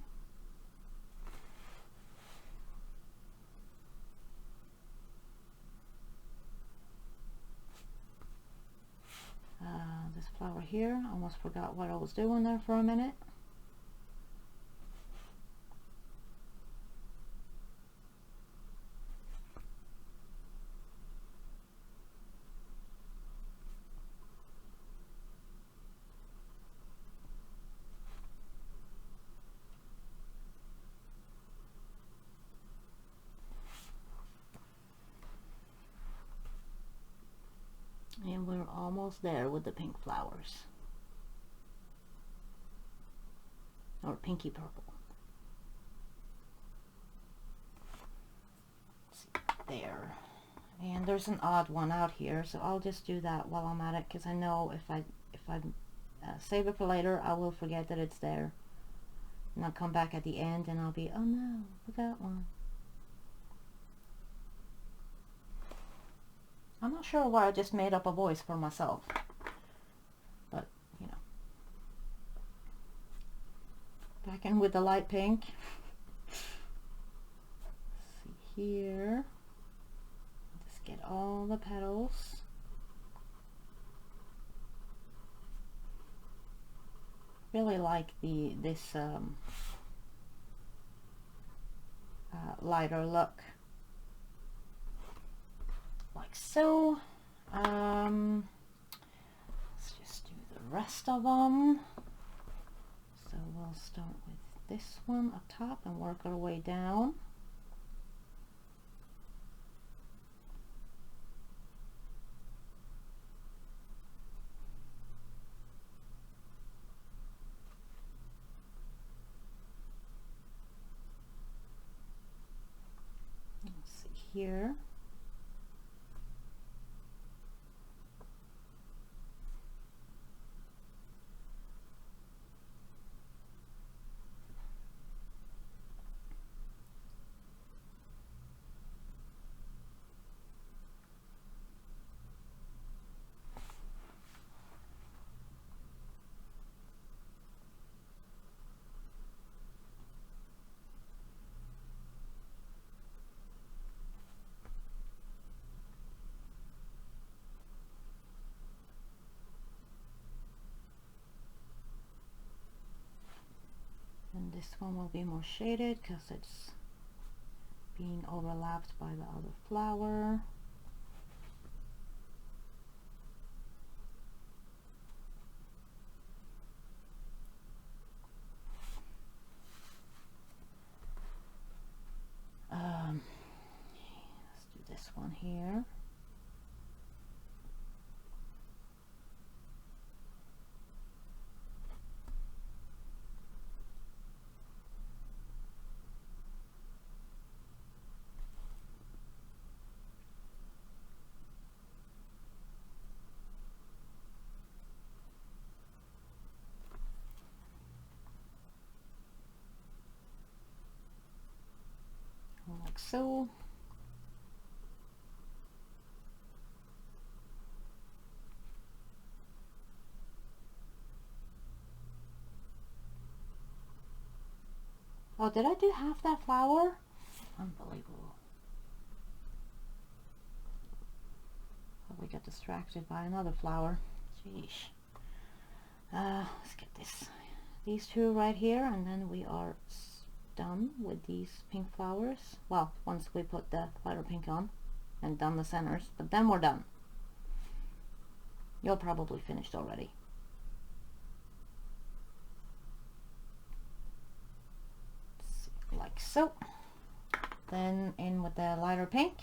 This flower here, I almost forgot what I was doing there for a minute. And we're almost there with the pink flowers. Or pinky purple. Let's see, there. And there's an odd one out here, so I'll just do that while I'm at it, because I know if I save it for later, I will forget that it's there. And I'll come back at the end and I'll be, oh no, forgot one. I'm not sure why I just made up a voice for myself, but you know. Back in with the light pink. Let's see here. Just get all the petals. Really like this lighter look. Like so. Let's just do the rest of them. So we'll start with this one up top and work our way down. Let's see here. And this one will be more shaded because it's being overlapped by the other flower. Let's do this one here. Like so. Oh, did I do half that flower? Unbelievable. Probably got distracted by another flower. Sheesh. Let's get these two right here, and then we are done with these pink flowers. Well, once we put the lighter pink on and done the centers, but then we're done. You're probably finished already. Like so. Then in with the lighter pink.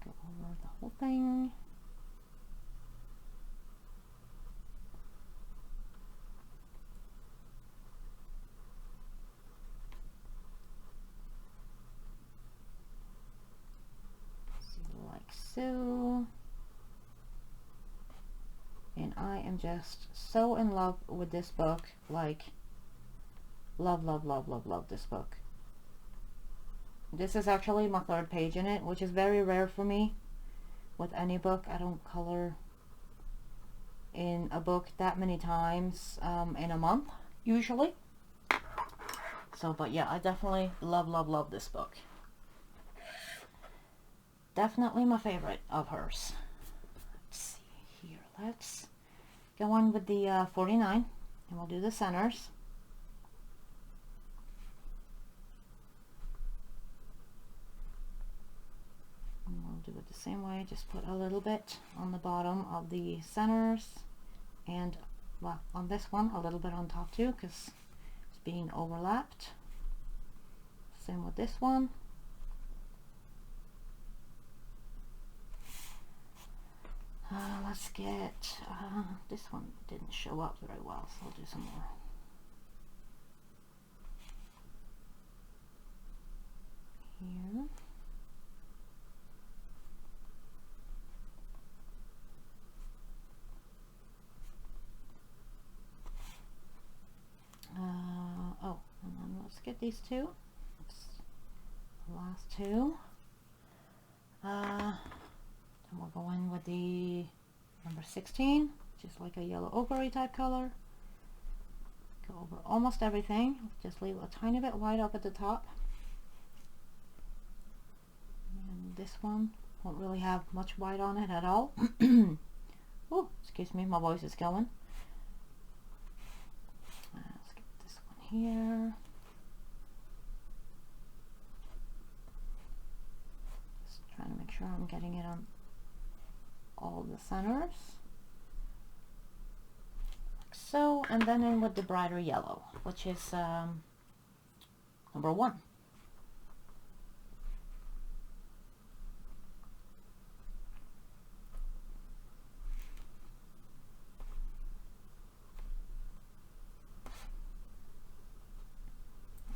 Go over the whole thing. Like so. And I am just so in love with this book, like love this book. This is actually my third page in it, which is very rare for me. with any book. I don't color in a book that many times in a month usually. So, but yeah, I definitely love this book. Definitely my favorite of hers. Let's see here. Let's go on with the 49, and we'll do the centers. And we'll do it the same way. Just put a little bit on the bottom of the centers, and well, on this one a little bit on top too, because it's being overlapped. Same with this one. Let's get this one didn't show up very well, so I'll do some more. Here. Oh, and then let's get these two. It's the last two. And we'll go in with the number 16, just like a yellow ochre type color. Go over almost everything. Just leave a tiny bit white up at the top. And this one won't really have much white on it at all. Oh, excuse me, my voice is going. Let's get this one here. Just trying to make sure I'm getting it on all the centers, like so, and then in with the brighter yellow, which is number 1.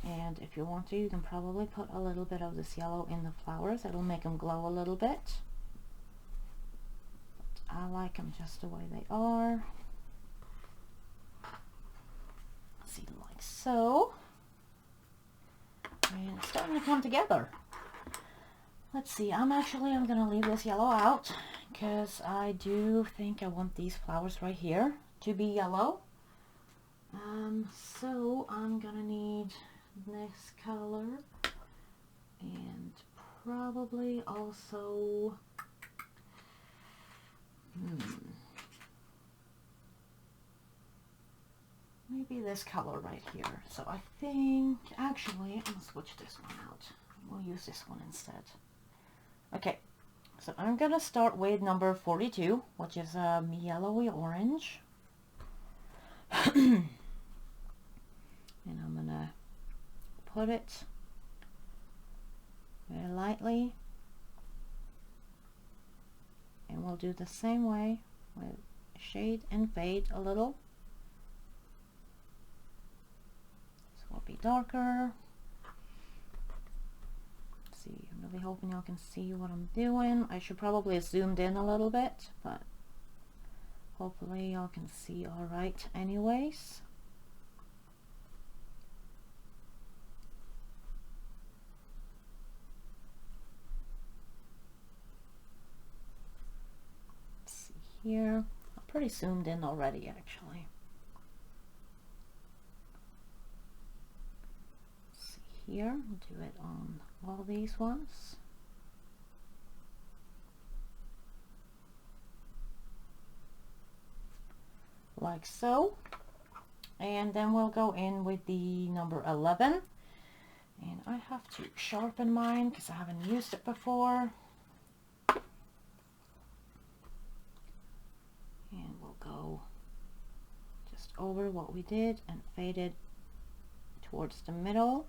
And if you want to, you can probably put a little bit of this yellow in the flowers. It'll make them glow a little bit. I like them just the way they are. See, like so. And it's starting to come together. Let's see, I'm going to leave this yellow out because I do think I want these flowers right here to be yellow. So I'm going to need this color and probably also maybe this color right here. So I think, actually, I'm going to switch this one out. We'll use this one instead. Okay, so I'm going to start with number 42, which is yellowy orange. And I'm going to put it very lightly. And we'll do the same way with shade and fade a little. This will be darker. Let's see, I'm really hoping y'all can see what I'm doing. I should probably have zoomed in a little bit, but hopefully y'all can see all right anyways. Here, I'm pretty zoomed in already actually. Let's see here, do it on all these ones. Like so. And then we'll go in with the number 11. And I have to sharpen mine because I haven't used it before. And we'll go just over what we did and fade it towards the middle.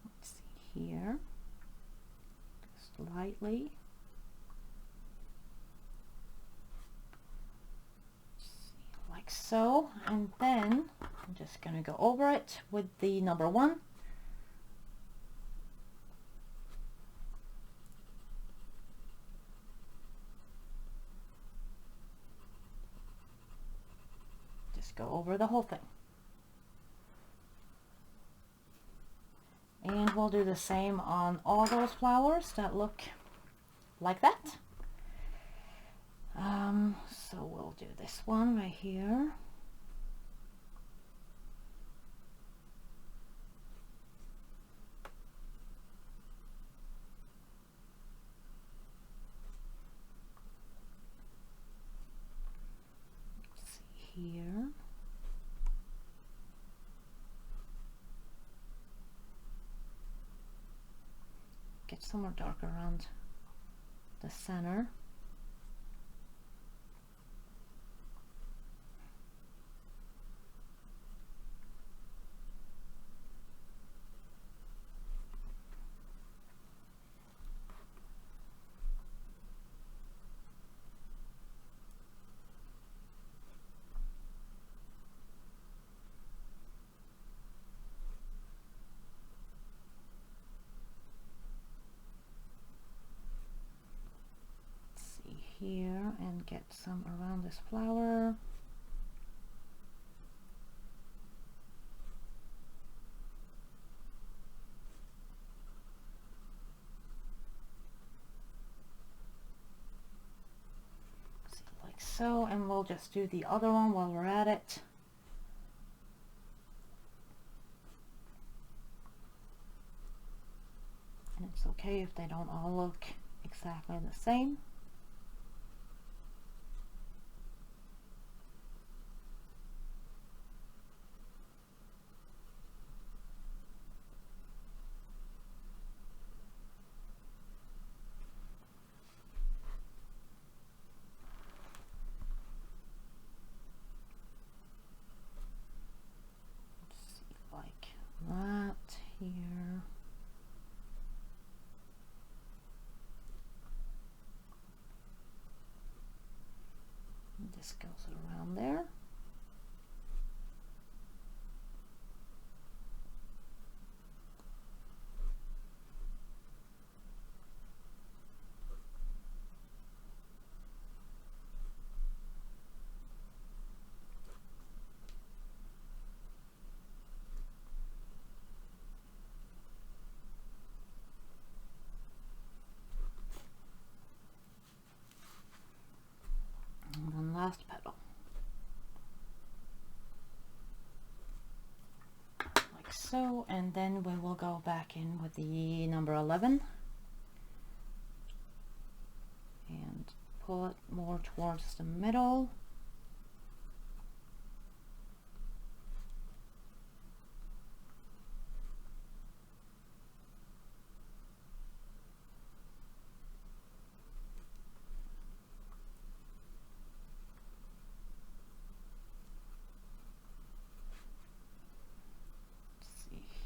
Let's see here, just lightly. Like so, and then I'm just going to go over it with the number 1. go over the whole thing. And we'll do the same on all those flowers that look like that. So we'll do this one right here. Here. Get some more dark around the center. Here and get some around this flower. See, like so, and we'll just do the other one while we're at it. And it's okay if they don't all look exactly the same. That here. And this goes around there. Last petal, like so, and then we will go back in with the number 11 and pull it more towards the middle.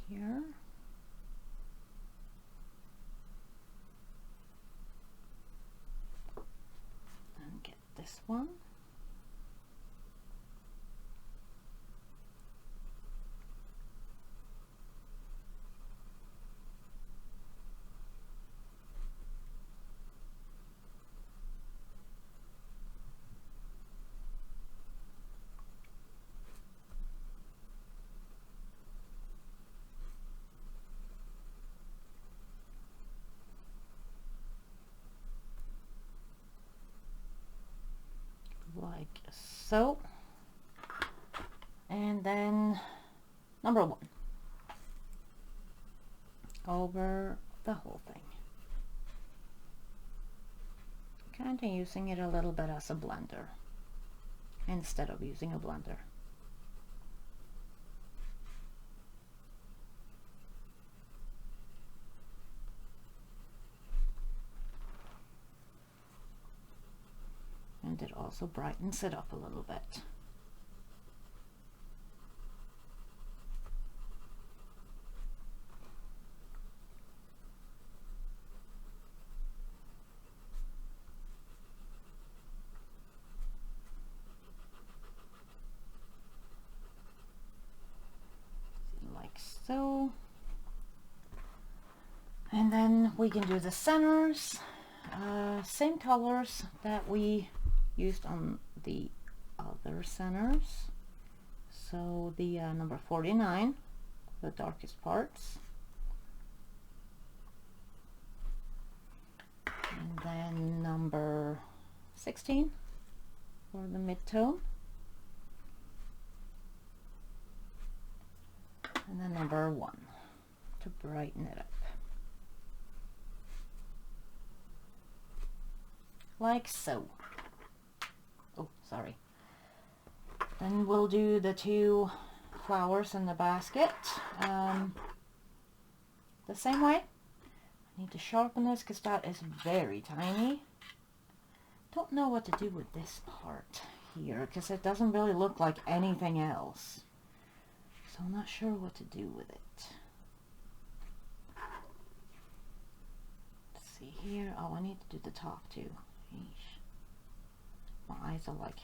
Here. And get this one. Like so, and then number 1 over the whole thing, kind of using it a little bit as a blender instead of using a blender. And it also brightens it up a little bit. Like so. And then we can do the centers, same colors that we used on the other centers. So the number 49, the darkest parts. And then number 16 for the mid-tone. And then number 1 to brighten it up. Like so. Oh, sorry. Then we'll do the 2 flowers in the basket the same way. I need to sharpen this because that is very tiny. Don't know what to do with this part here because it doesn't really look like anything else. So I'm not sure what to do with it. Let's see here. Oh, I need to do the top too. Eesh. My eyes are like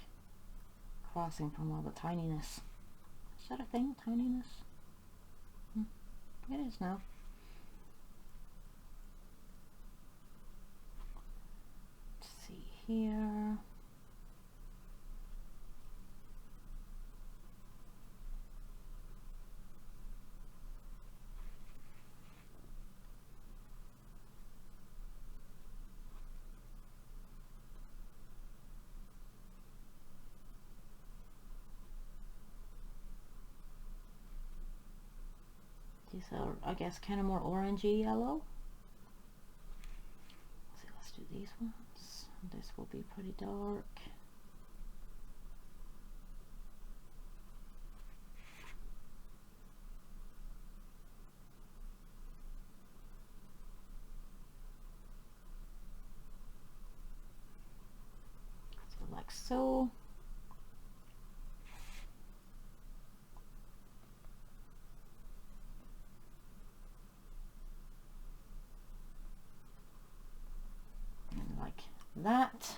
crossing from all the tininess. Is that a thing? Tininess? It is now. Let's see here. These are, I guess, kind of more orangey yellow. Let's do these ones. This will be pretty dark. So like so. That.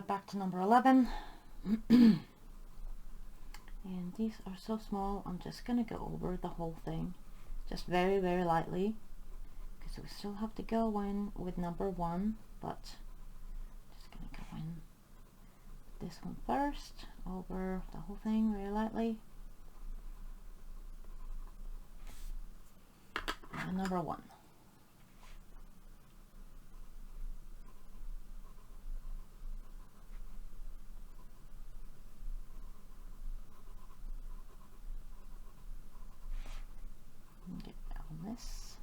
Back to number 11. And these are so small, I'm just going to go over the whole thing. Just very, very lightly. Because we still have to go in with number 1. But just going to go in this one first. Over the whole thing very lightly. And number 1. Get down this.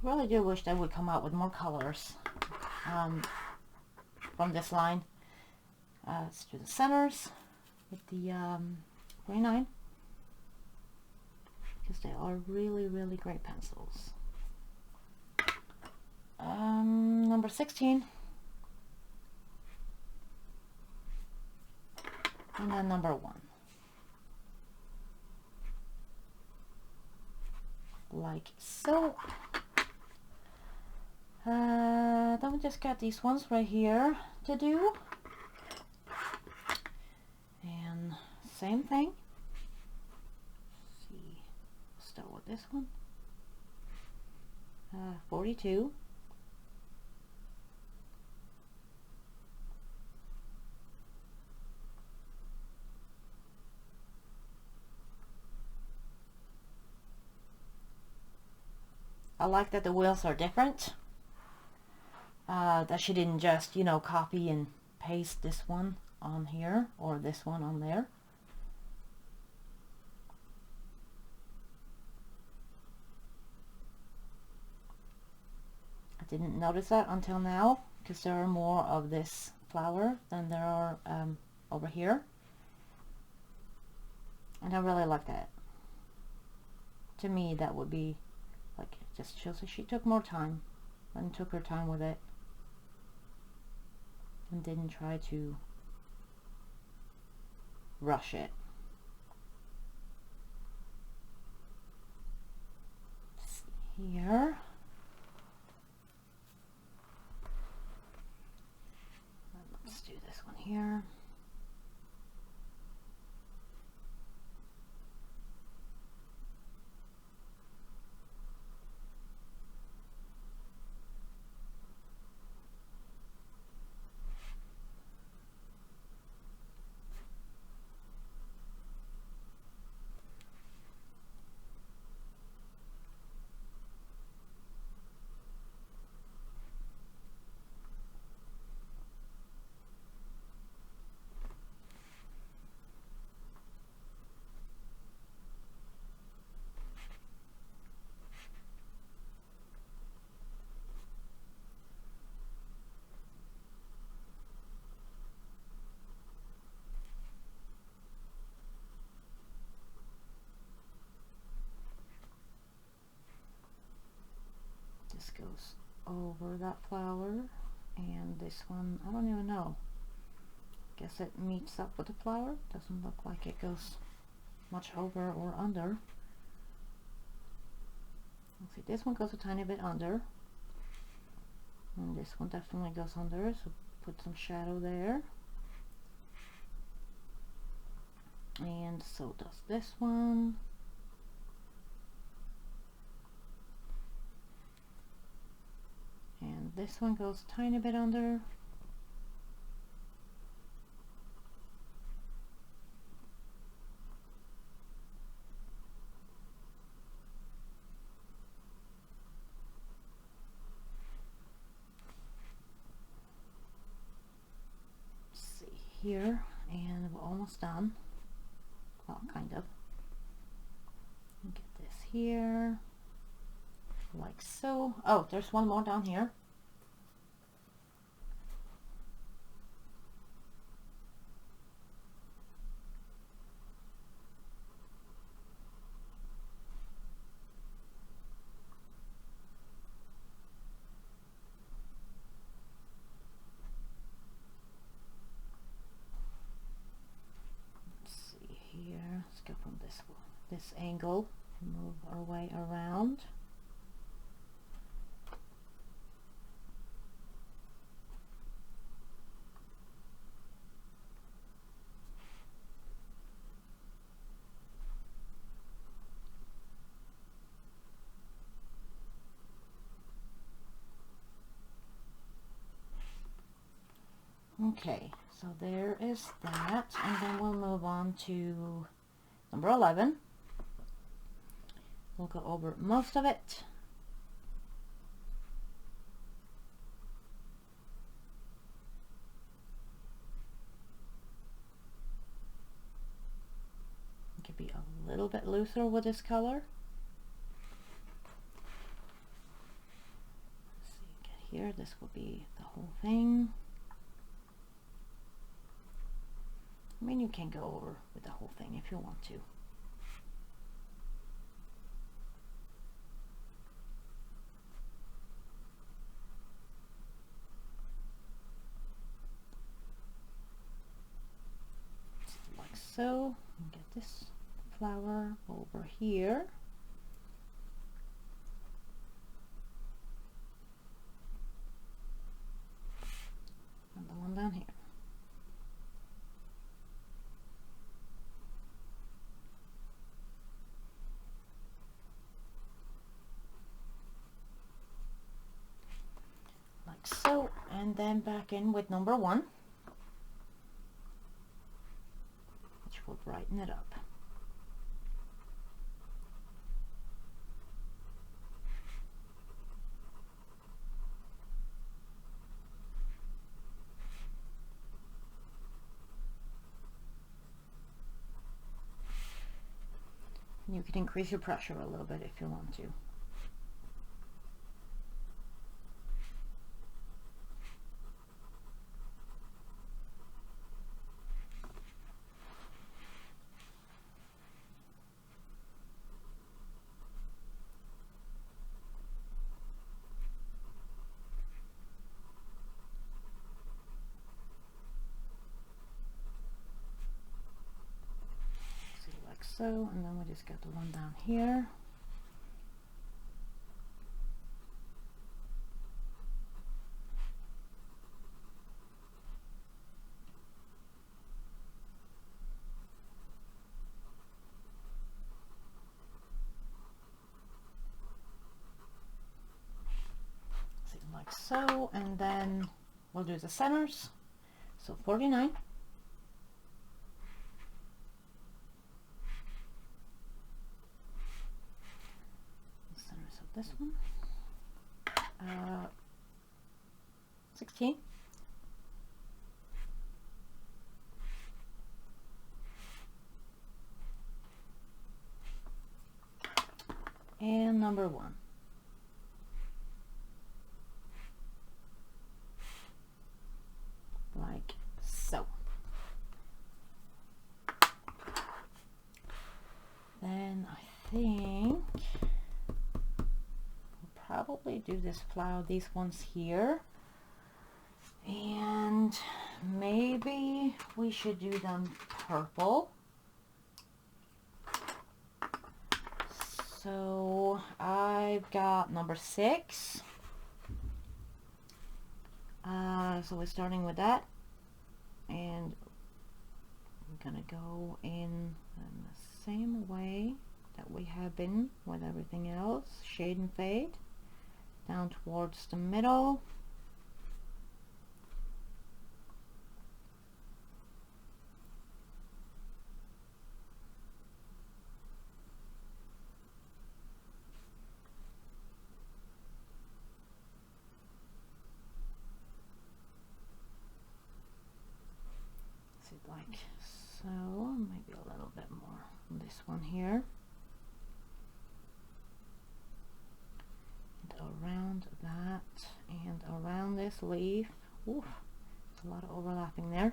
Really do wish they would come out with more colors from this line. Let's do the centers with the 49 because they are really, really great pencils. Number 16. And then number 1. Like so. Then we just got these ones right here to do. And same thing. Let's see. Start with this one. 42. I like that the wheels are different. That she didn't just, you know, copy and paste this one on here or this one on there. I didn't notice that until now because there are more of this flower than there are over here. And I really like that. To me, that would be like, it just shows that she took more time and took her time with it and didn't try to rush it. Let's see here. Let's do this one here. this goes over that flower, and this one, I don't even know. Guess it meets up with the flower. Doesn't look like it goes much over or under. Let's see, this one goes a tiny bit under, and this one definitely goes under, so put some shadow there. And so does this one. And this one goes a tiny bit under. Here, and we're almost done. Well, kind of. Get this here, like so. Oh, there's one more down here. Let's go from this angle, move our way around. Okay, so there is that, and then we'll move on to number 11. We'll go over most of it. It could be a little bit looser with this color. Let's see, get here, this will be the whole thing. I mean, you can go over with the whole thing if you want to. Like so. And get this flower over here. And the one down here. So, and then back in with number 1, which will brighten it up. You can increase your pressure a little bit if you want to. So, and then we just got the one down here. See, like so, and then we'll do the centers. So 49. This one, 16, and number 1. Like so. Then I think probably probably do this flower, these ones here, and maybe we should do them purple. So I've got number 6. So we're starting with that, and I'm gonna go in the same way that we have been with everything else. Shade and fade down towards the middle. Like so, maybe a little bit more on this one here, and around that, and around this leaf. Oof, there's a lot of overlapping there.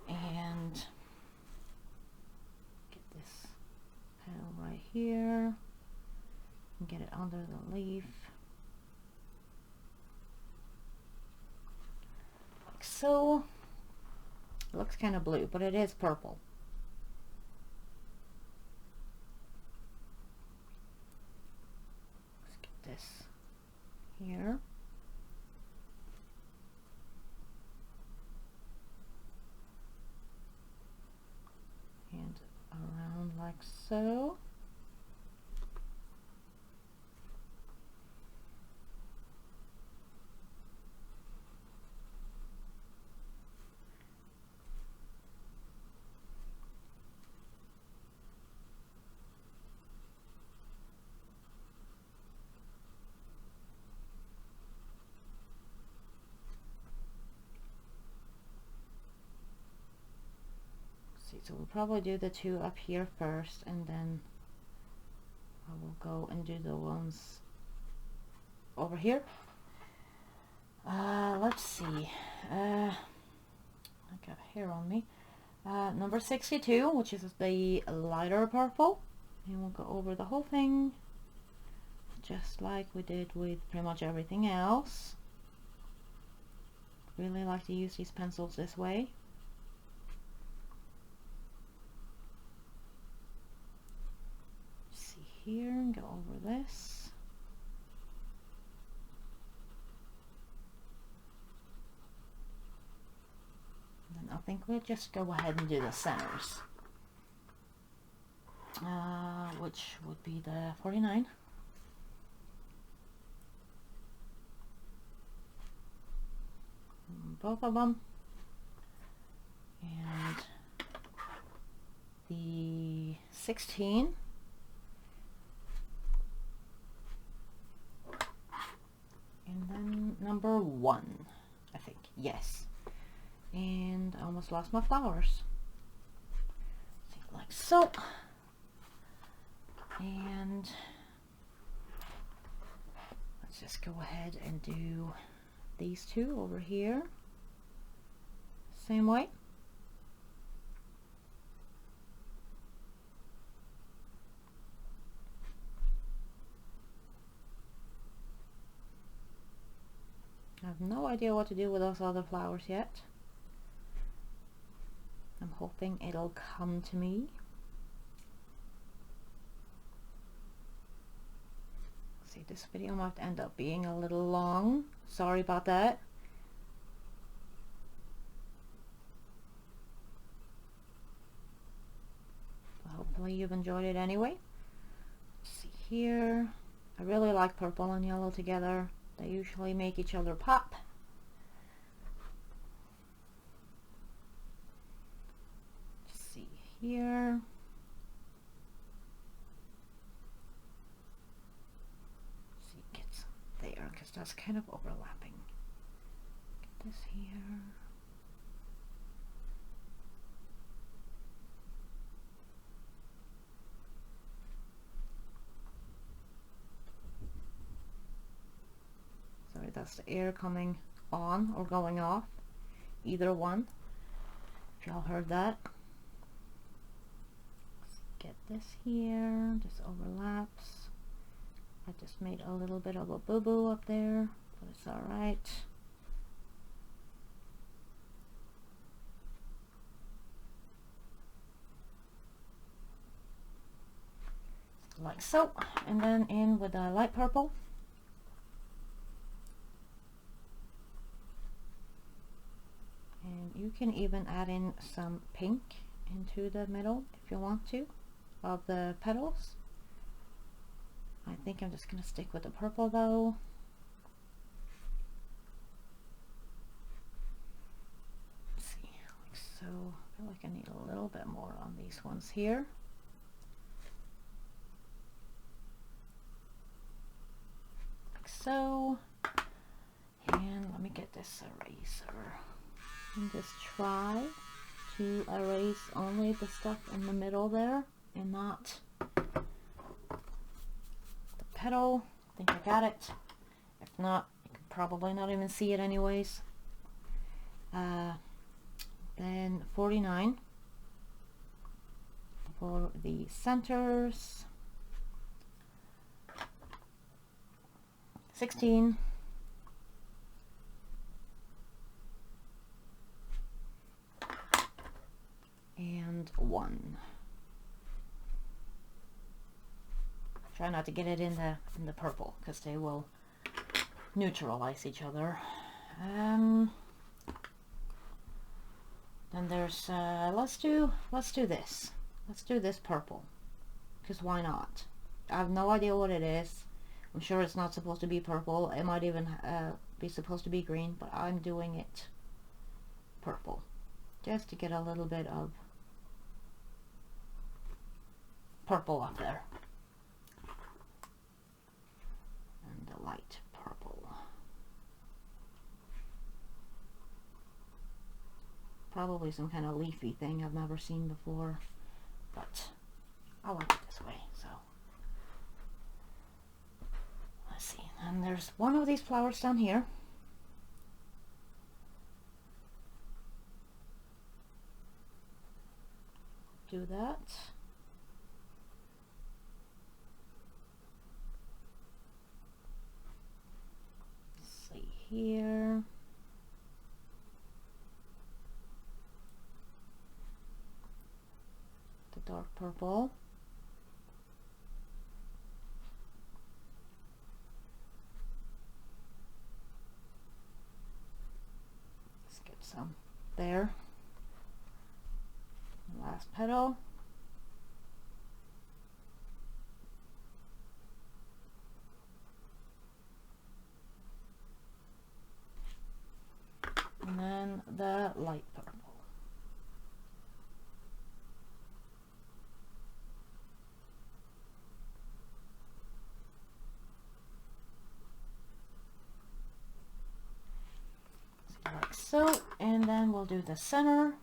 And get this petal right here and get it under the leaf like so. It looks kind of blue, but it is purple. Let's get this here. And around like so. So we'll probably do the 2 up here first, and then I will go and do the ones over here. Let's see. I got hair on me. Number 62, which is the lighter purple, and we'll go over the whole thing just like we did with pretty much everything else. Really like to use these pencils this way. Here and go over this. And then I think we'll just go ahead and do the centers, which would be the 49. Both of them. And the 16. And then number 1, I think, yes. And I almost lost my flowers. See, like so. And let's just go ahead and do these 2 over here. Same way. I have no idea what to do with those other flowers yet. I'm hoping it'll come to me. See, this video might end up being a little long. Sorry about that. But hopefully you've enjoyed it anyway. Let's see here. I really like purple and yellow together. They usually make each other pop. Let's see here. Let's see, get some there, because that's kind of overlapping. Get this here. Sorry, that's the air coming on or going off. Either one. If y'all heard that. Let's get this here. This overlaps. I just made a little bit of a boo-boo up there, but it's alright. Like so, and then in with a light purple. And you can even add in some pink into the middle if you want to, of the petals. I think I'm just going to stick with the purple though. Let's see, like so. I feel like I need a little bit more on these ones here. Like so. And let me get this eraser. And just try to erase only the stuff in the middle there and not the petal. I think I got it. If not, you can probably not even see it anyways. Then 49 for the centers. 16. And 1. Try not to get it in the purple because they will neutralize each other. Then there's let's do this. Let's do this purple because why not? I have no idea what it is. I'm sure it's not supposed to be purple. It might even be supposed to be green, but I'm doing it purple just to get a little bit of purple up there. And the light purple. Probably some kind of leafy thing I've never seen before, but I like it this way, so. Let's see, and there's one of these flowers down here. Do that. Here, the dark purple, let's get some there, last petal. And then the light purple. So like so, and then we'll do the center.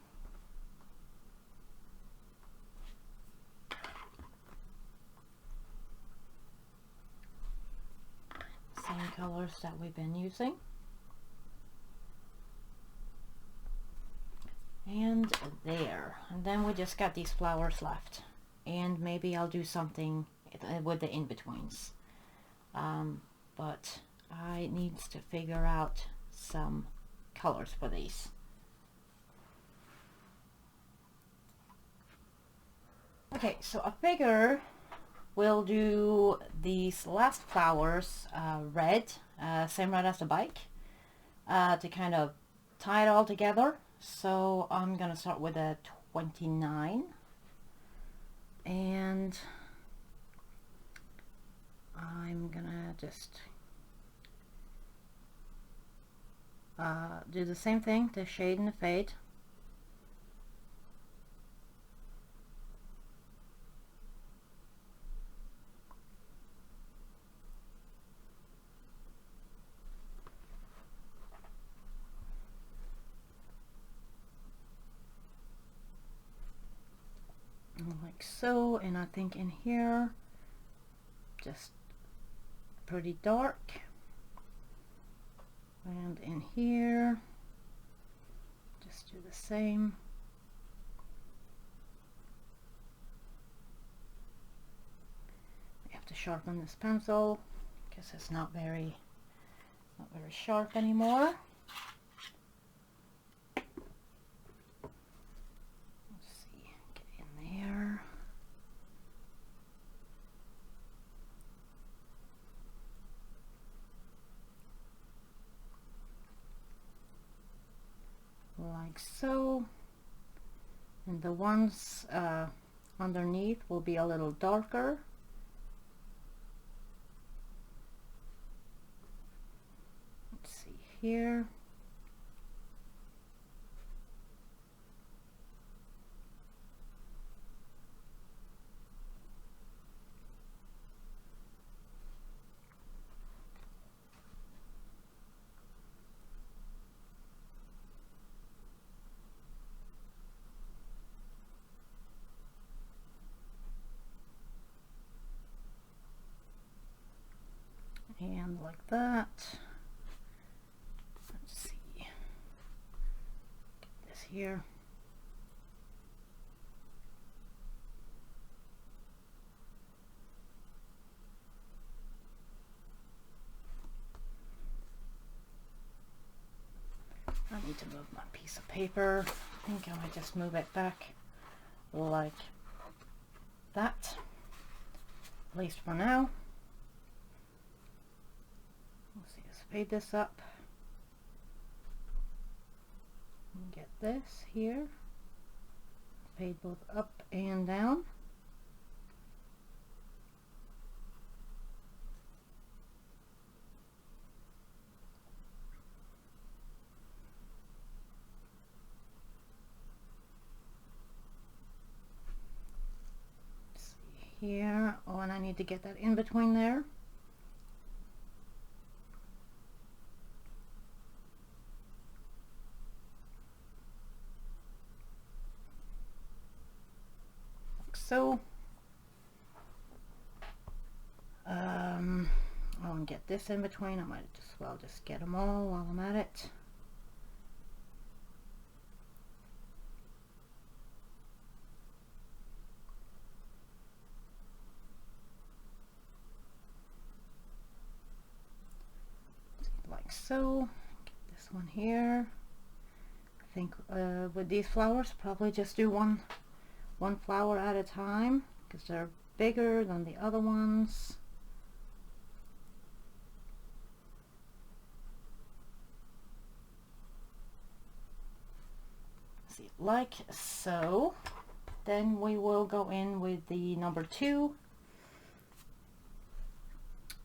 Same colors that we've been using. And there, and then we just got these flowers left, and maybe I'll do something with the in-betweens, but I need to figure out some colors for these. Okay, so I figure we'll do these last flowers red, same red as the bike, to kind of tie it all together. So I'm gonna start with a 29, and I'm gonna just do the same thing, the shade and the fade. Like so, and I think in here just pretty dark, and in here just do the same. We have to sharpen this pencil because it's not very sharp anymore. Let's see, get in there. Like so. And the ones underneath will be a little darker. Let's see here. And like that. Let's see. Get this here. I need to move my piece of paper. I think I might just move it back like that, at least for now. Let's see, speed this up. Get this here. Fade both up and down. Let's see here. Oh, and I need to get that in between there. So I'll get this in between. I might just well just get them all while I'm at it. Like so. Get this one here. I think with these flowers probably just do one flower at a time because they're bigger than the other ones. See, like so. Then we will go in with the number 2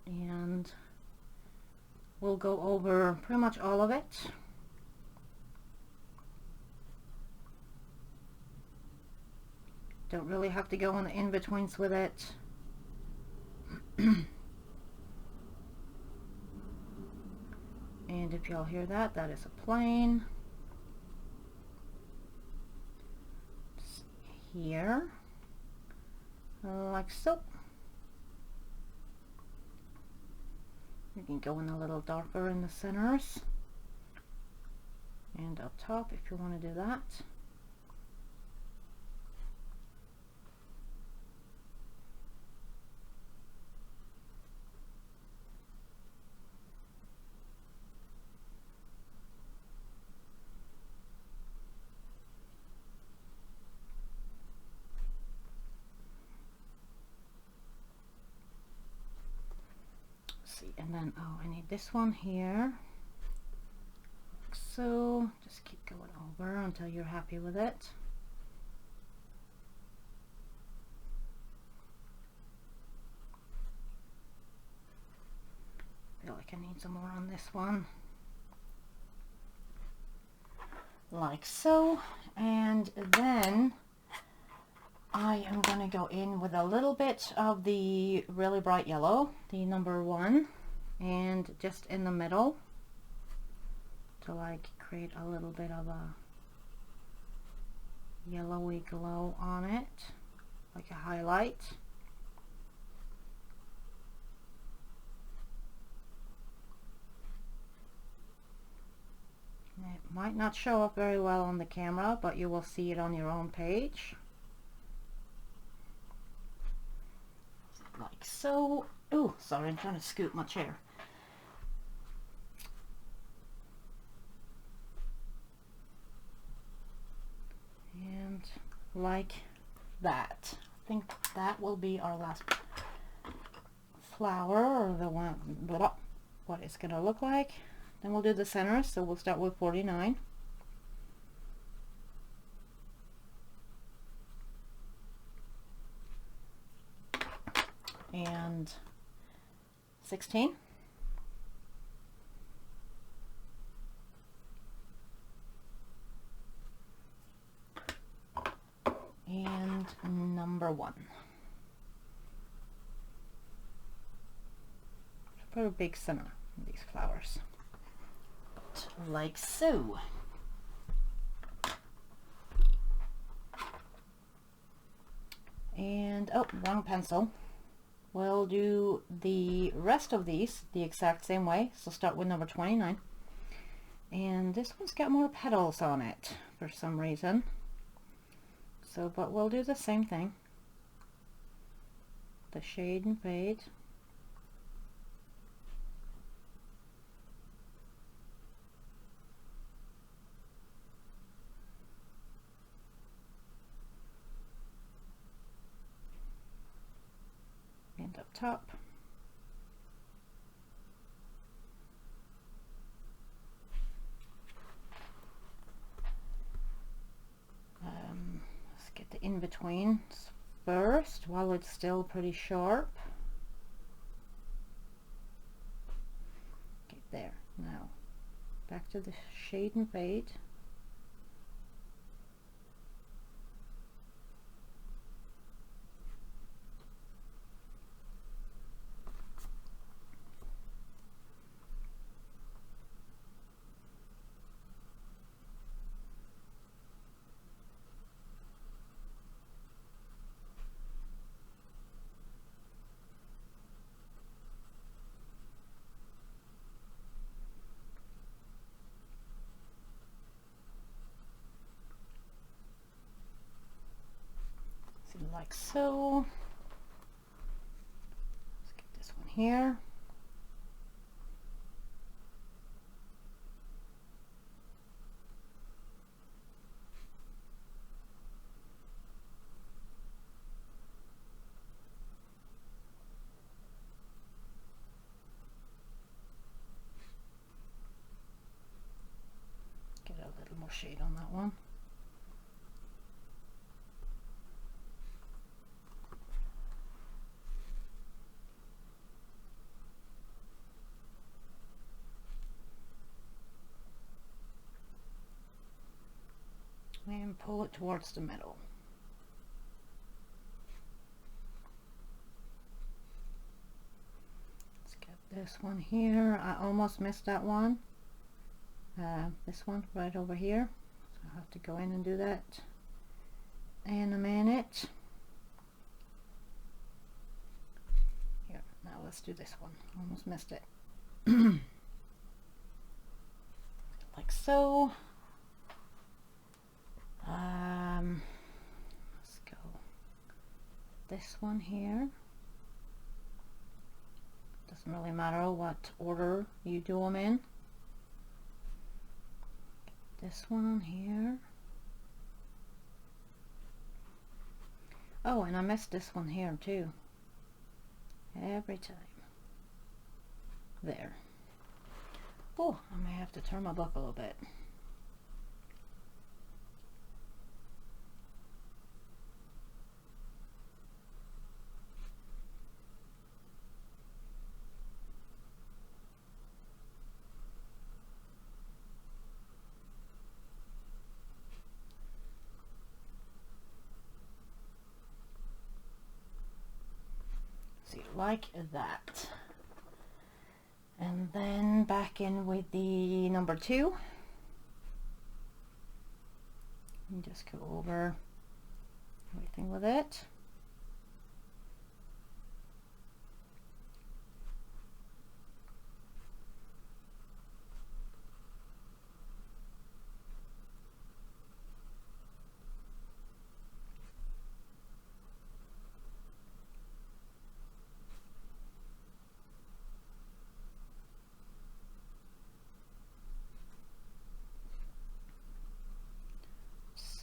and we'll go over pretty much all of it. Don't really have to go on the in-betweens with it. And if y'all hear that, that is a plane. Here, like so. You can go in a little darker in the centers and up top if you want to do that. And then, oh, I need this one here, like so. Just keep going over until you're happy with it. Feel like I need some more on this one, like so. And then I am going to go in with a little bit of the really bright yellow, the number 1, and just in the middle to like create a little bit of a yellowy glow on it, like a highlight. It might not show up very well on the camera, but you will see it on your own page. like so. Oh, sorry, I'm trying to scoot my chair. And like that. I think that will be our last flower, or the one, blah, what it's going to look like. Then we'll do the center, so we'll start with 49. And 16. And number 1. Put a big center in these flowers. Like so. And, oh, wrong pencil. We'll do the rest of these the exact same way. So start with number 29. And this one's got more petals on it for some reason. So, but we'll do the same thing. The shade and fade. And up top. Let's get the in-between first while it's still pretty sharp. Okay, there. Now, back to the shade and fade. Like so. Let's get this one here. Get a little more shade on that one. And pull it towards the middle. Let's get this one here. I almost missed that one. This one right over here. So I'll have to go in and do that in a minute. Here, now let's do this one. Almost missed it. Like so. Let's go this one here. Doesn't really matter what order you do them in. This one here. Oh, and I missed this one here too. Every time. There. Oh, I may have to turn my book a little bit. See, like that. And then back in with the number 2. And just go over everything with it.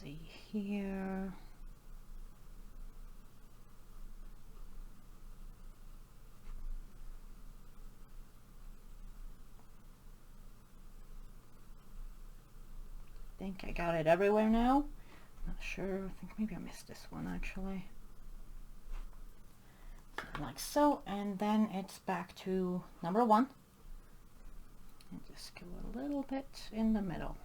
see here. I think I got it everywhere now. Not sure. I think maybe I missed this one actually. Like so, and then it's back to number 1. And just go a little bit in the middle.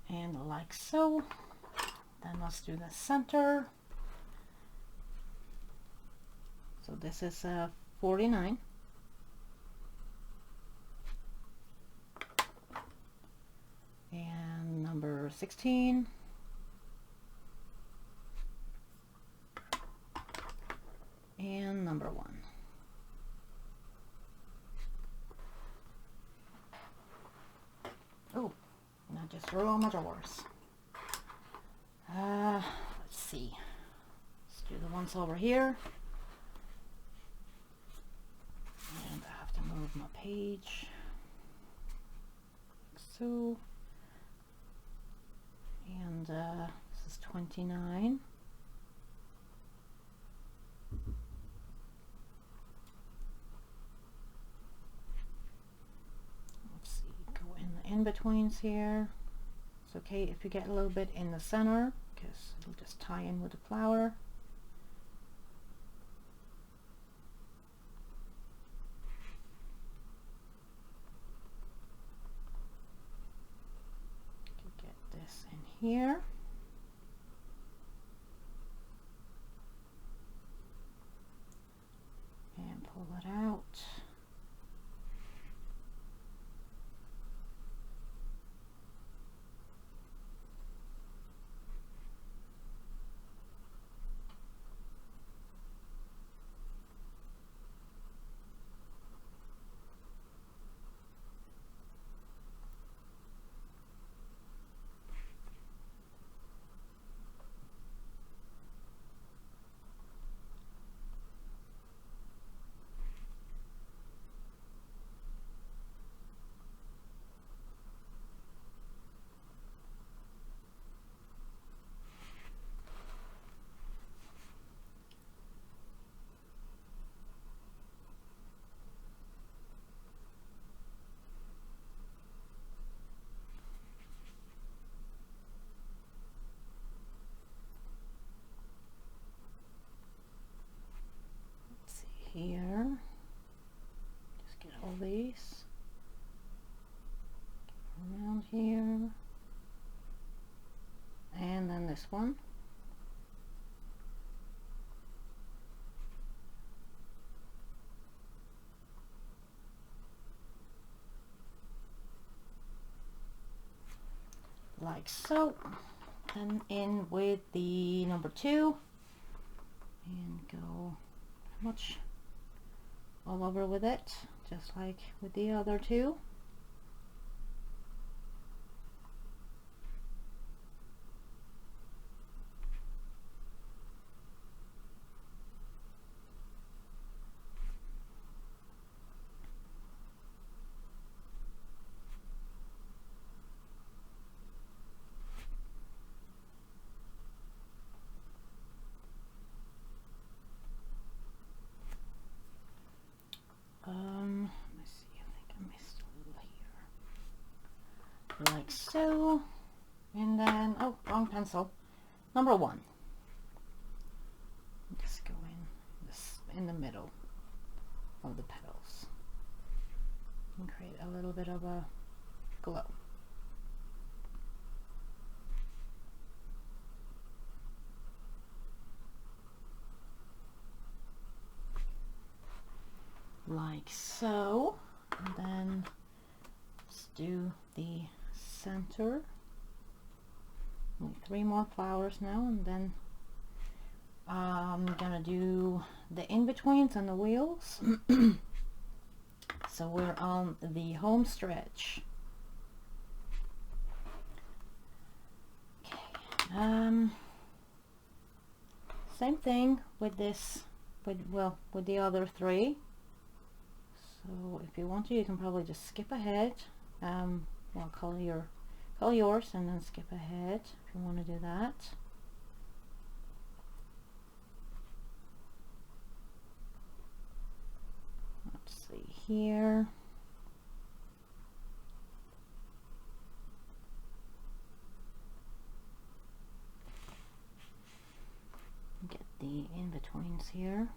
And like so. Then let's do the center. So this is 49. And number 16. And number 1. Oh, and I just threw all my drawers. Let's see. Let's do the ones over here. And I have to move my page. Like so. And this is 29. Let's see, go in the in-betweens here. It's okay if you get a little bit in the center because it'll just tie in with the flower. Get this in here. And pull it out. Here, just get all these around here, and then this one. Like so, and in with the number 2, and go pretty much all over with it, just like with the other 2. Let's see, I think I missed a little here. Like so. And then, oh, wrong pencil. Number 1. Just go in the middle of the petals and create a little bit of a glow. Like so. And then let's do the center. Only 3 more flowers now, and then I'm gonna do the in-betweens and the wheels. So we're on the home stretch. Okay. Same thing with this, with the other three. So if you want to, you can probably just skip ahead. Well, color yours and then skip ahead if you want to do that. Let's see here. Get the in-betweens here.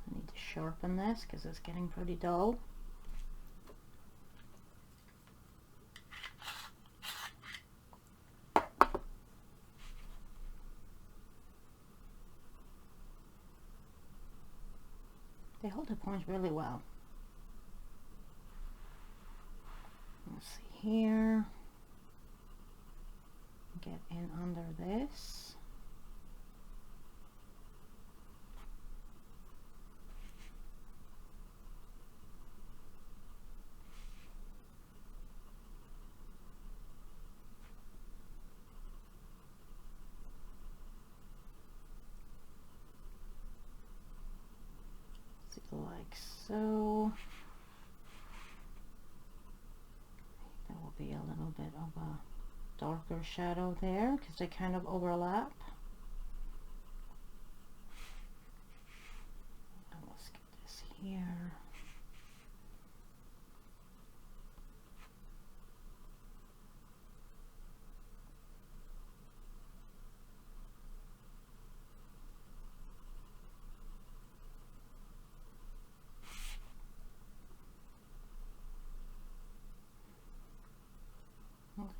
I need to sharpen this because it's getting pretty dull. They hold the point really well. Let's see here. Get in under this. Like so. There will be a little bit of a darker shadow there because they kind of overlap. And let's get this here.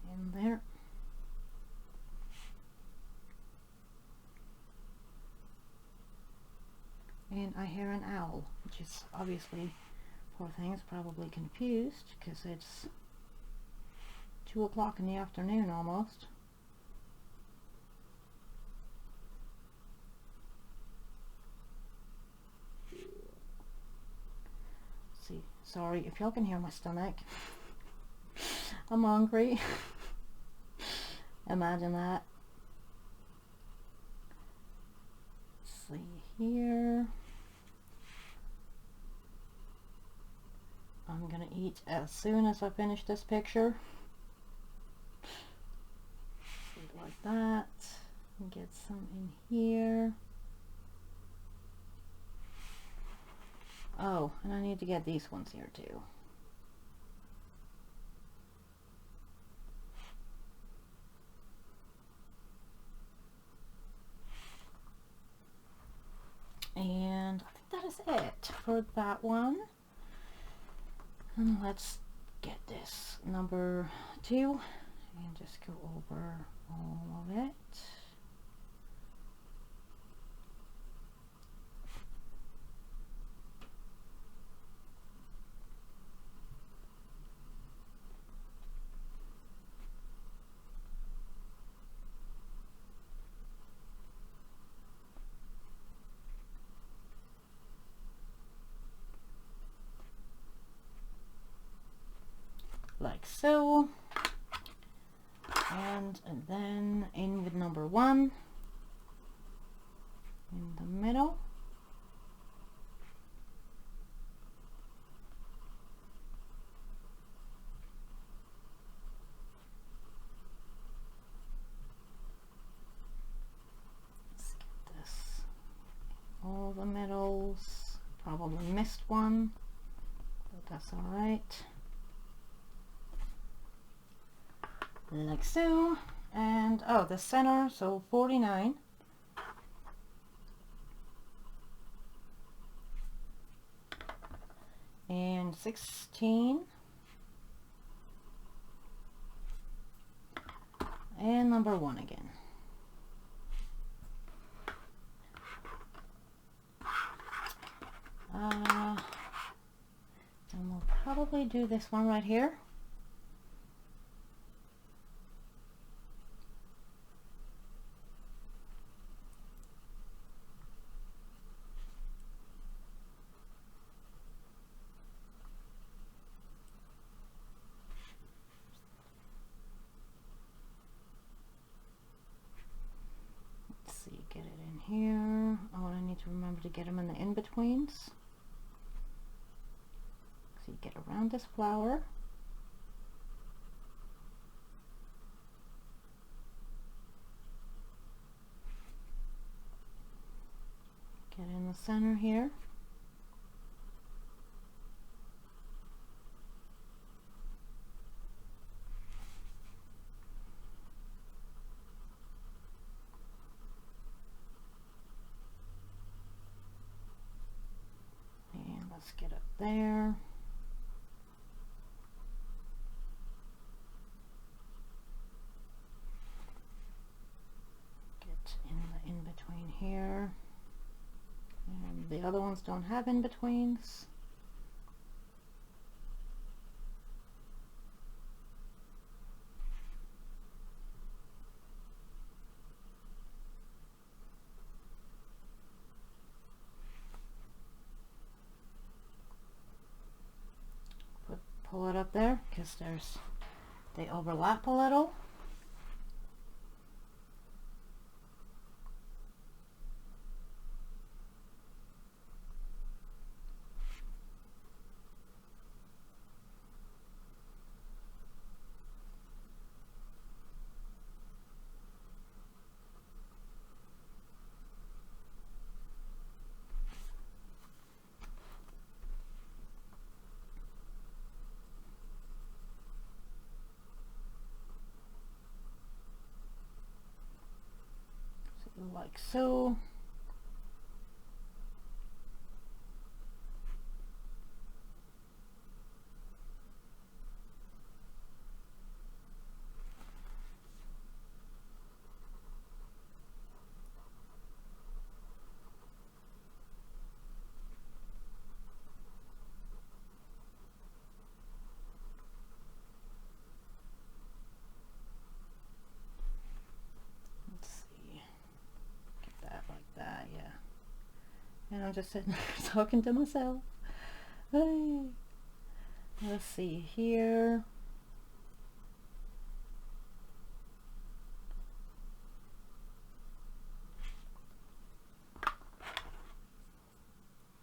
In there. And I hear an owl, which is obviously, poor thing, is probably confused because it's 2 o'clock in the afternoon almost. See, sorry if y'all can hear my stomach. I'm hungry. Imagine that. Let's see here. I'm gonna eat as soon as I finish this picture. Like that. Get some in here. Oh, and I need to get these ones here too. And I think that is it for that one. And let's get this number 2 and just go over all of it. Like so, and then in with number 1 in the middle. Let's get this, all the middles, probably missed one, but that's all right. Like so, and oh, the center, so 49, and 16, and number 1 again. And we'll probably probably do this one right here. Let's see, get it in here. Oh, I need to remember to get them in the in-betweens. So you get around this flower. Get in the center here. And let's get up there. Get in the in-between here. And the other ones don't have in-betweens. Pull it up there because they overlap a little. Like so. And I'm just sitting there talking to myself. Hey. Let's see here.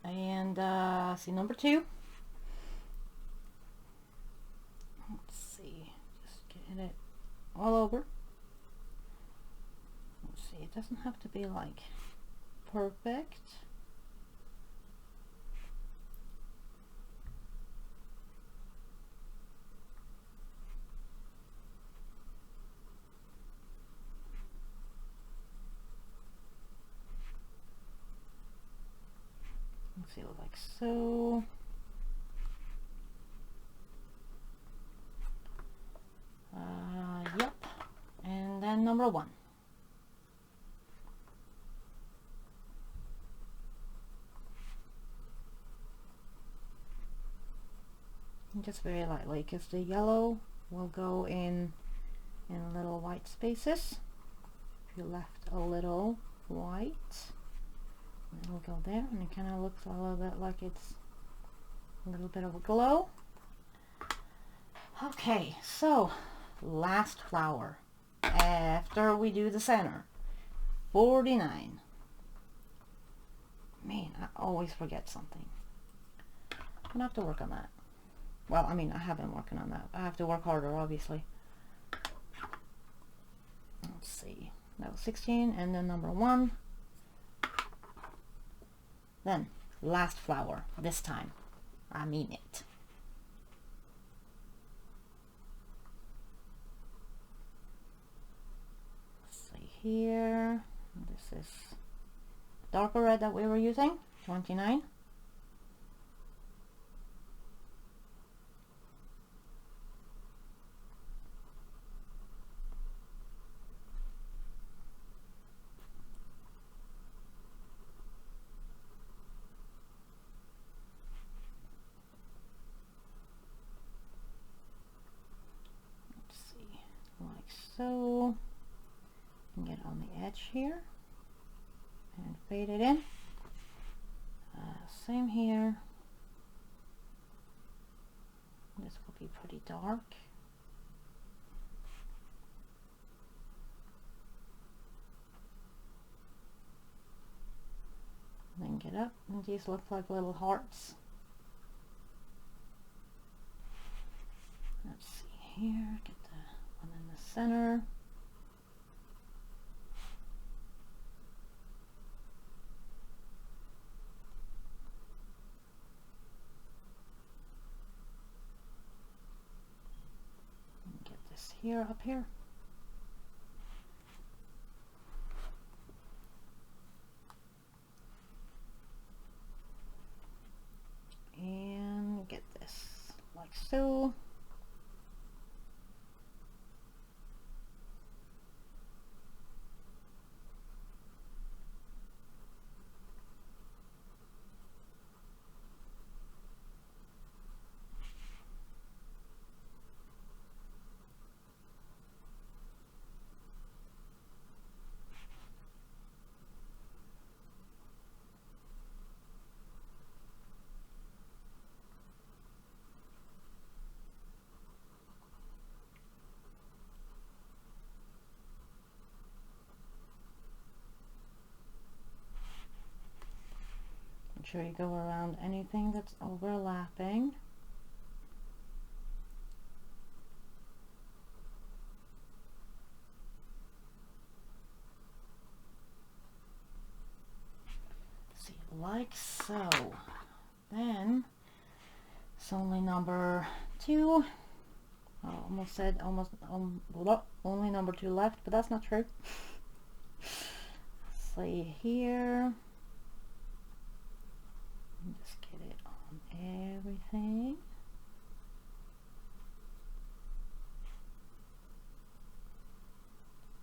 And see number 2. Let's see, just getting it all over. Let's see, it doesn't have to be like perfect. Let's see, like so. Yep. And then number 1. And just very lightly, because the yellow will go in little white spaces. If you left a little white, it'll go there, and it kind of looks a little bit like it's a little bit of a glow. Okay, so last flower after we do the center. 49. Man, I always forget something. I'm gonna have to work on that. Well, I mean, I have been working on that. I have to work harder, obviously. Let's see. That was 16, and then number 1. Then, last flower. This time. I mean it. Let's see here. This is darker red that we were using. 29. on the edge here and fade it in. Same here. This will be pretty dark. Then get up, and these look like little hearts. Let's see here, get the one in the center. And get this here, up here. And get this like so. Make sure you go around anything that's overlapping. See, like so. Then it's only number 2. I almost said only number 2 left, but that's not true. See here. Just get it on everything.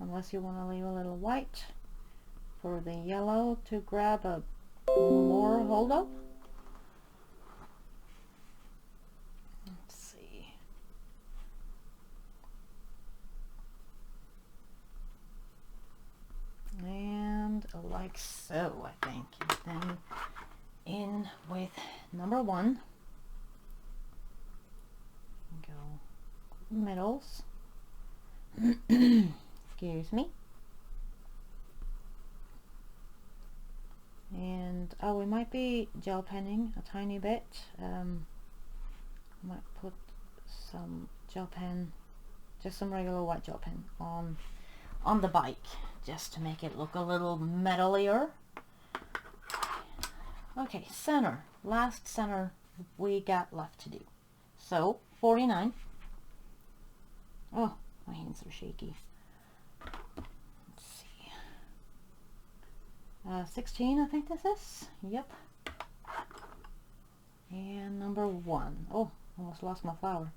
Unless you want to leave a little white for the yellow to grab a more hold up. Let's see. And like so, I think. And then in with number 1. Go middles. Excuse me. And we might be gel penning a tiny bit. Might put some gel pen, just some regular white gel pen on the bike, just to make it look a little metalier. Okay, center. Last center we got left to do. So 49. Oh, my hands are shaky. Let's see. 16, I think this is. Yep. And number 1. Oh, almost lost my flower.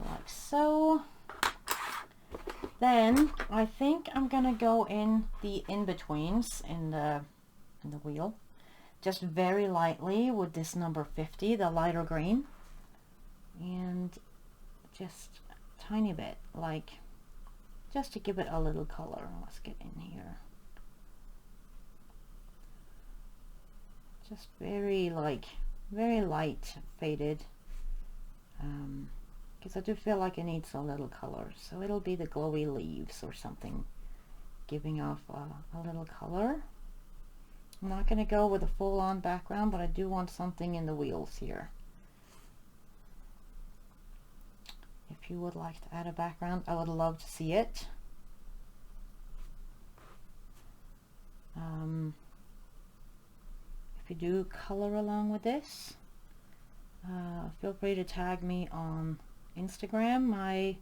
Like so. Then I think I'm gonna go in the in-betweens in the wheel. Just very lightly with this number 50, the lighter green, and just a tiny bit, like just to give it a little color. Let's get in here. Just very light faded, because I do feel like it needs a little color, so it'll be the glowy leaves or something, giving off a little color. I'm not going to go with a full-on background, but I do want something in the wheels here. If you would like to add a background, I would love to see it. If you do color along with this, feel free to tag me on Instagram. My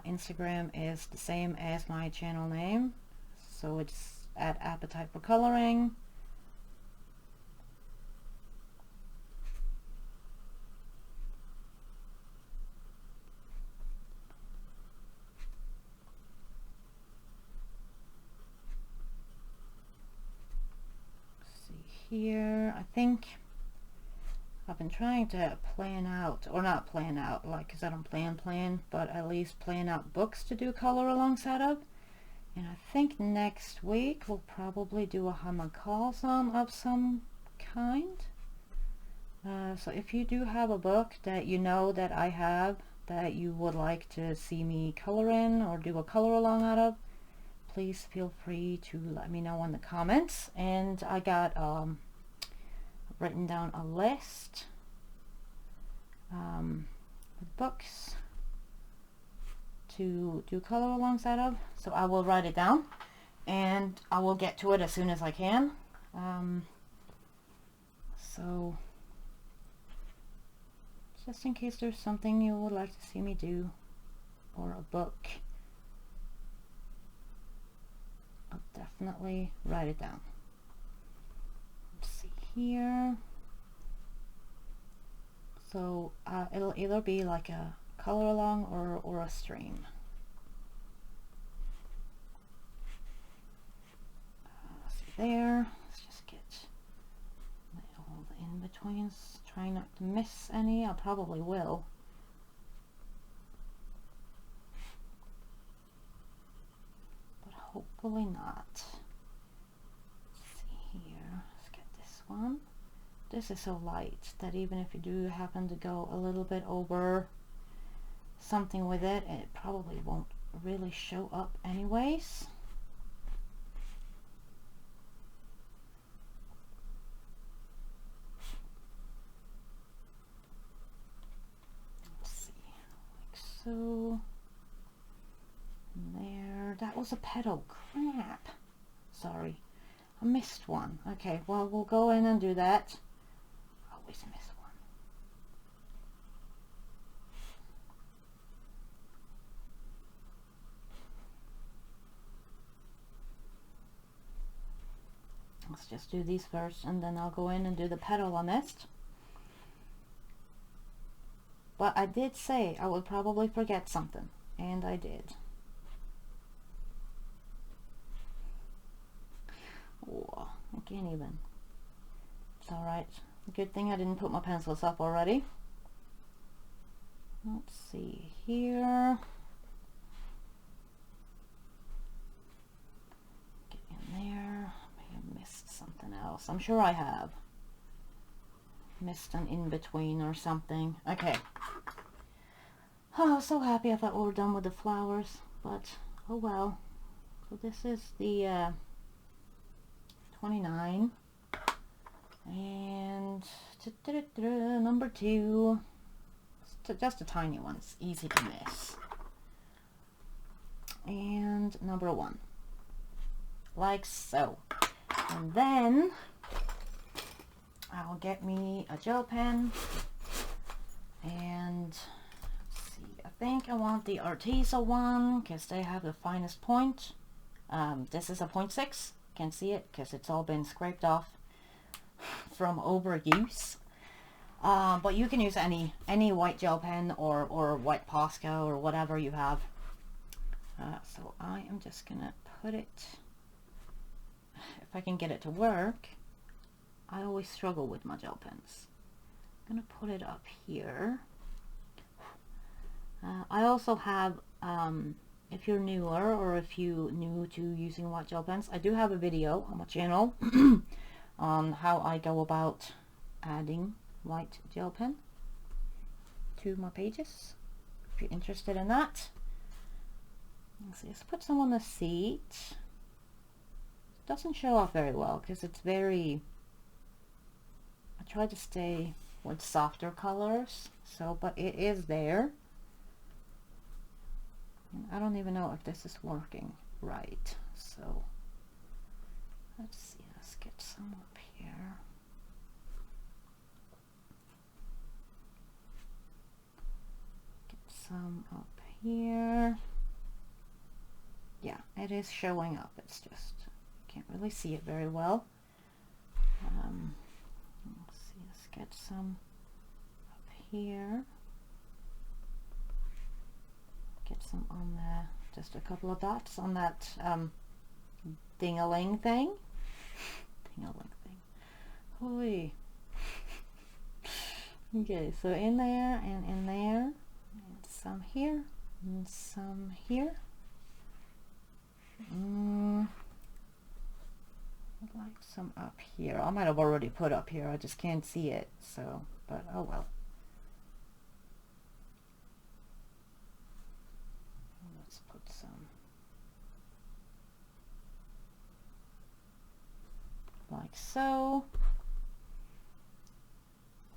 Instagram is the same as my channel name, so it's at Appetite for Coloring. Let's see here. I think I've been trying to plan out, or not plan out, like, because I don't plan, but at least plan out books to do color alongside of. And I think next week we'll probably do a hammerkalsam of some kind. So if you do have a book that you know that I have that you would like to see me color in or do a color along out of, please feel free to let me know in the comments. And I got written down a list with books to do color alongside of, so I will write it down and I will get to it as soon as I can. So just in case there's something you would like to see me do, or a book, I'll definitely write it down. Let's see here. So it'll either be like a color along or a stream. See there. Let's just get all the in-betweens. Try not to miss any. I probably will. But hopefully not. Let's see here. Let's get this one. This is so light that even if you do happen to go a little bit over something with it, it probably won't really show up anyways. Let's see, like so. And there, that was a petal. Crap. Sorry, I missed one. Okay, well, we'll go in and do that. Always miss one. Let's just do these first, and then I'll go in and do the petal on this. But I did say I would probably forget something, and I did. Oh, I can't even. It's alright. Good thing I didn't put my pencils up already. Let's see here. Get in there. I may have missed something else. I'm sure I have. Missed an in-between or something. Okay. Oh, I was so happy I thought we were done with the flowers, but oh well. So this is the 29. And number 2, it's just a tiny one, it's easy to miss. And number 1, like so. And then I'll get me a gel pen, and let's see, I think I want the Arteza one because they have the finest point. This is a 0.6, can't see it because it's all been scraped off from overuse, but you can use any white gel pen or white Posca or whatever you have. So I am just gonna put it, if I can get it to work. I always struggle with my gel pens. I'm gonna put it up here. I also have, if you're newer or if you're new to using white gel pens, I do have a video on my channel on how I go about adding white gel pen to my pages, if you're interested in that. Let's see, let's put some on the seat. It doesn't show off very well because it's very, I try to stay with softer colors, so, but it is there. And I don't even know if this is working right, so let's see. Let's get some up here. Get some up here. Yeah, it is showing up. It's just, can't really see it very well. Let's see, let's get some up here. Get some on there. Just a couple of dots on that ding-a-ling thing. Ding-a-ling thing. Holy. Okay, so in there and in there. And some here. And some here. I'd like some up here. I might have already put up here. I just can't see it. So, but oh well. Let's put some like so.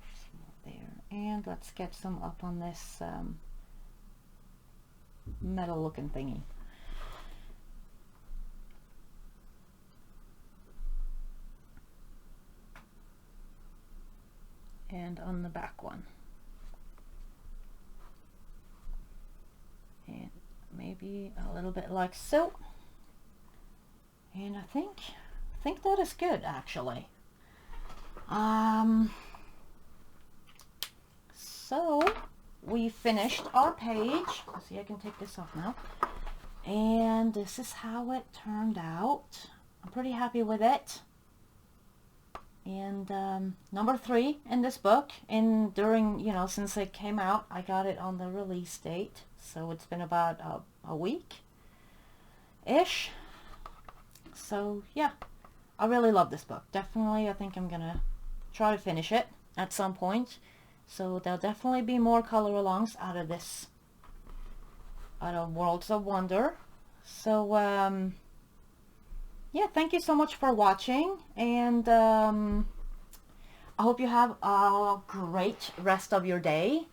Some there, and let's get some up on this metal looking thingy. And on the back one. And maybe a little bit like so. And I think that is good actually. So we finished our page. Let's see, I can take this off now. And this is how it turned out. I'm pretty happy with it. And number 3 in this book, and during, you know, since it came out, I got it on the release date, so it's been about a week ish. So yeah, I really love this book. Definitely, I think I'm gonna try to finish it at some point. So there'll definitely be more color alongs out of this, out of Worlds of Wonder. So yeah, thank you so much for watching, and I hope you have a great rest of your day,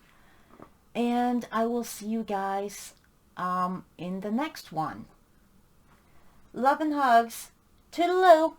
and I will see you guys in the next one. Love and hugs. Toodaloo.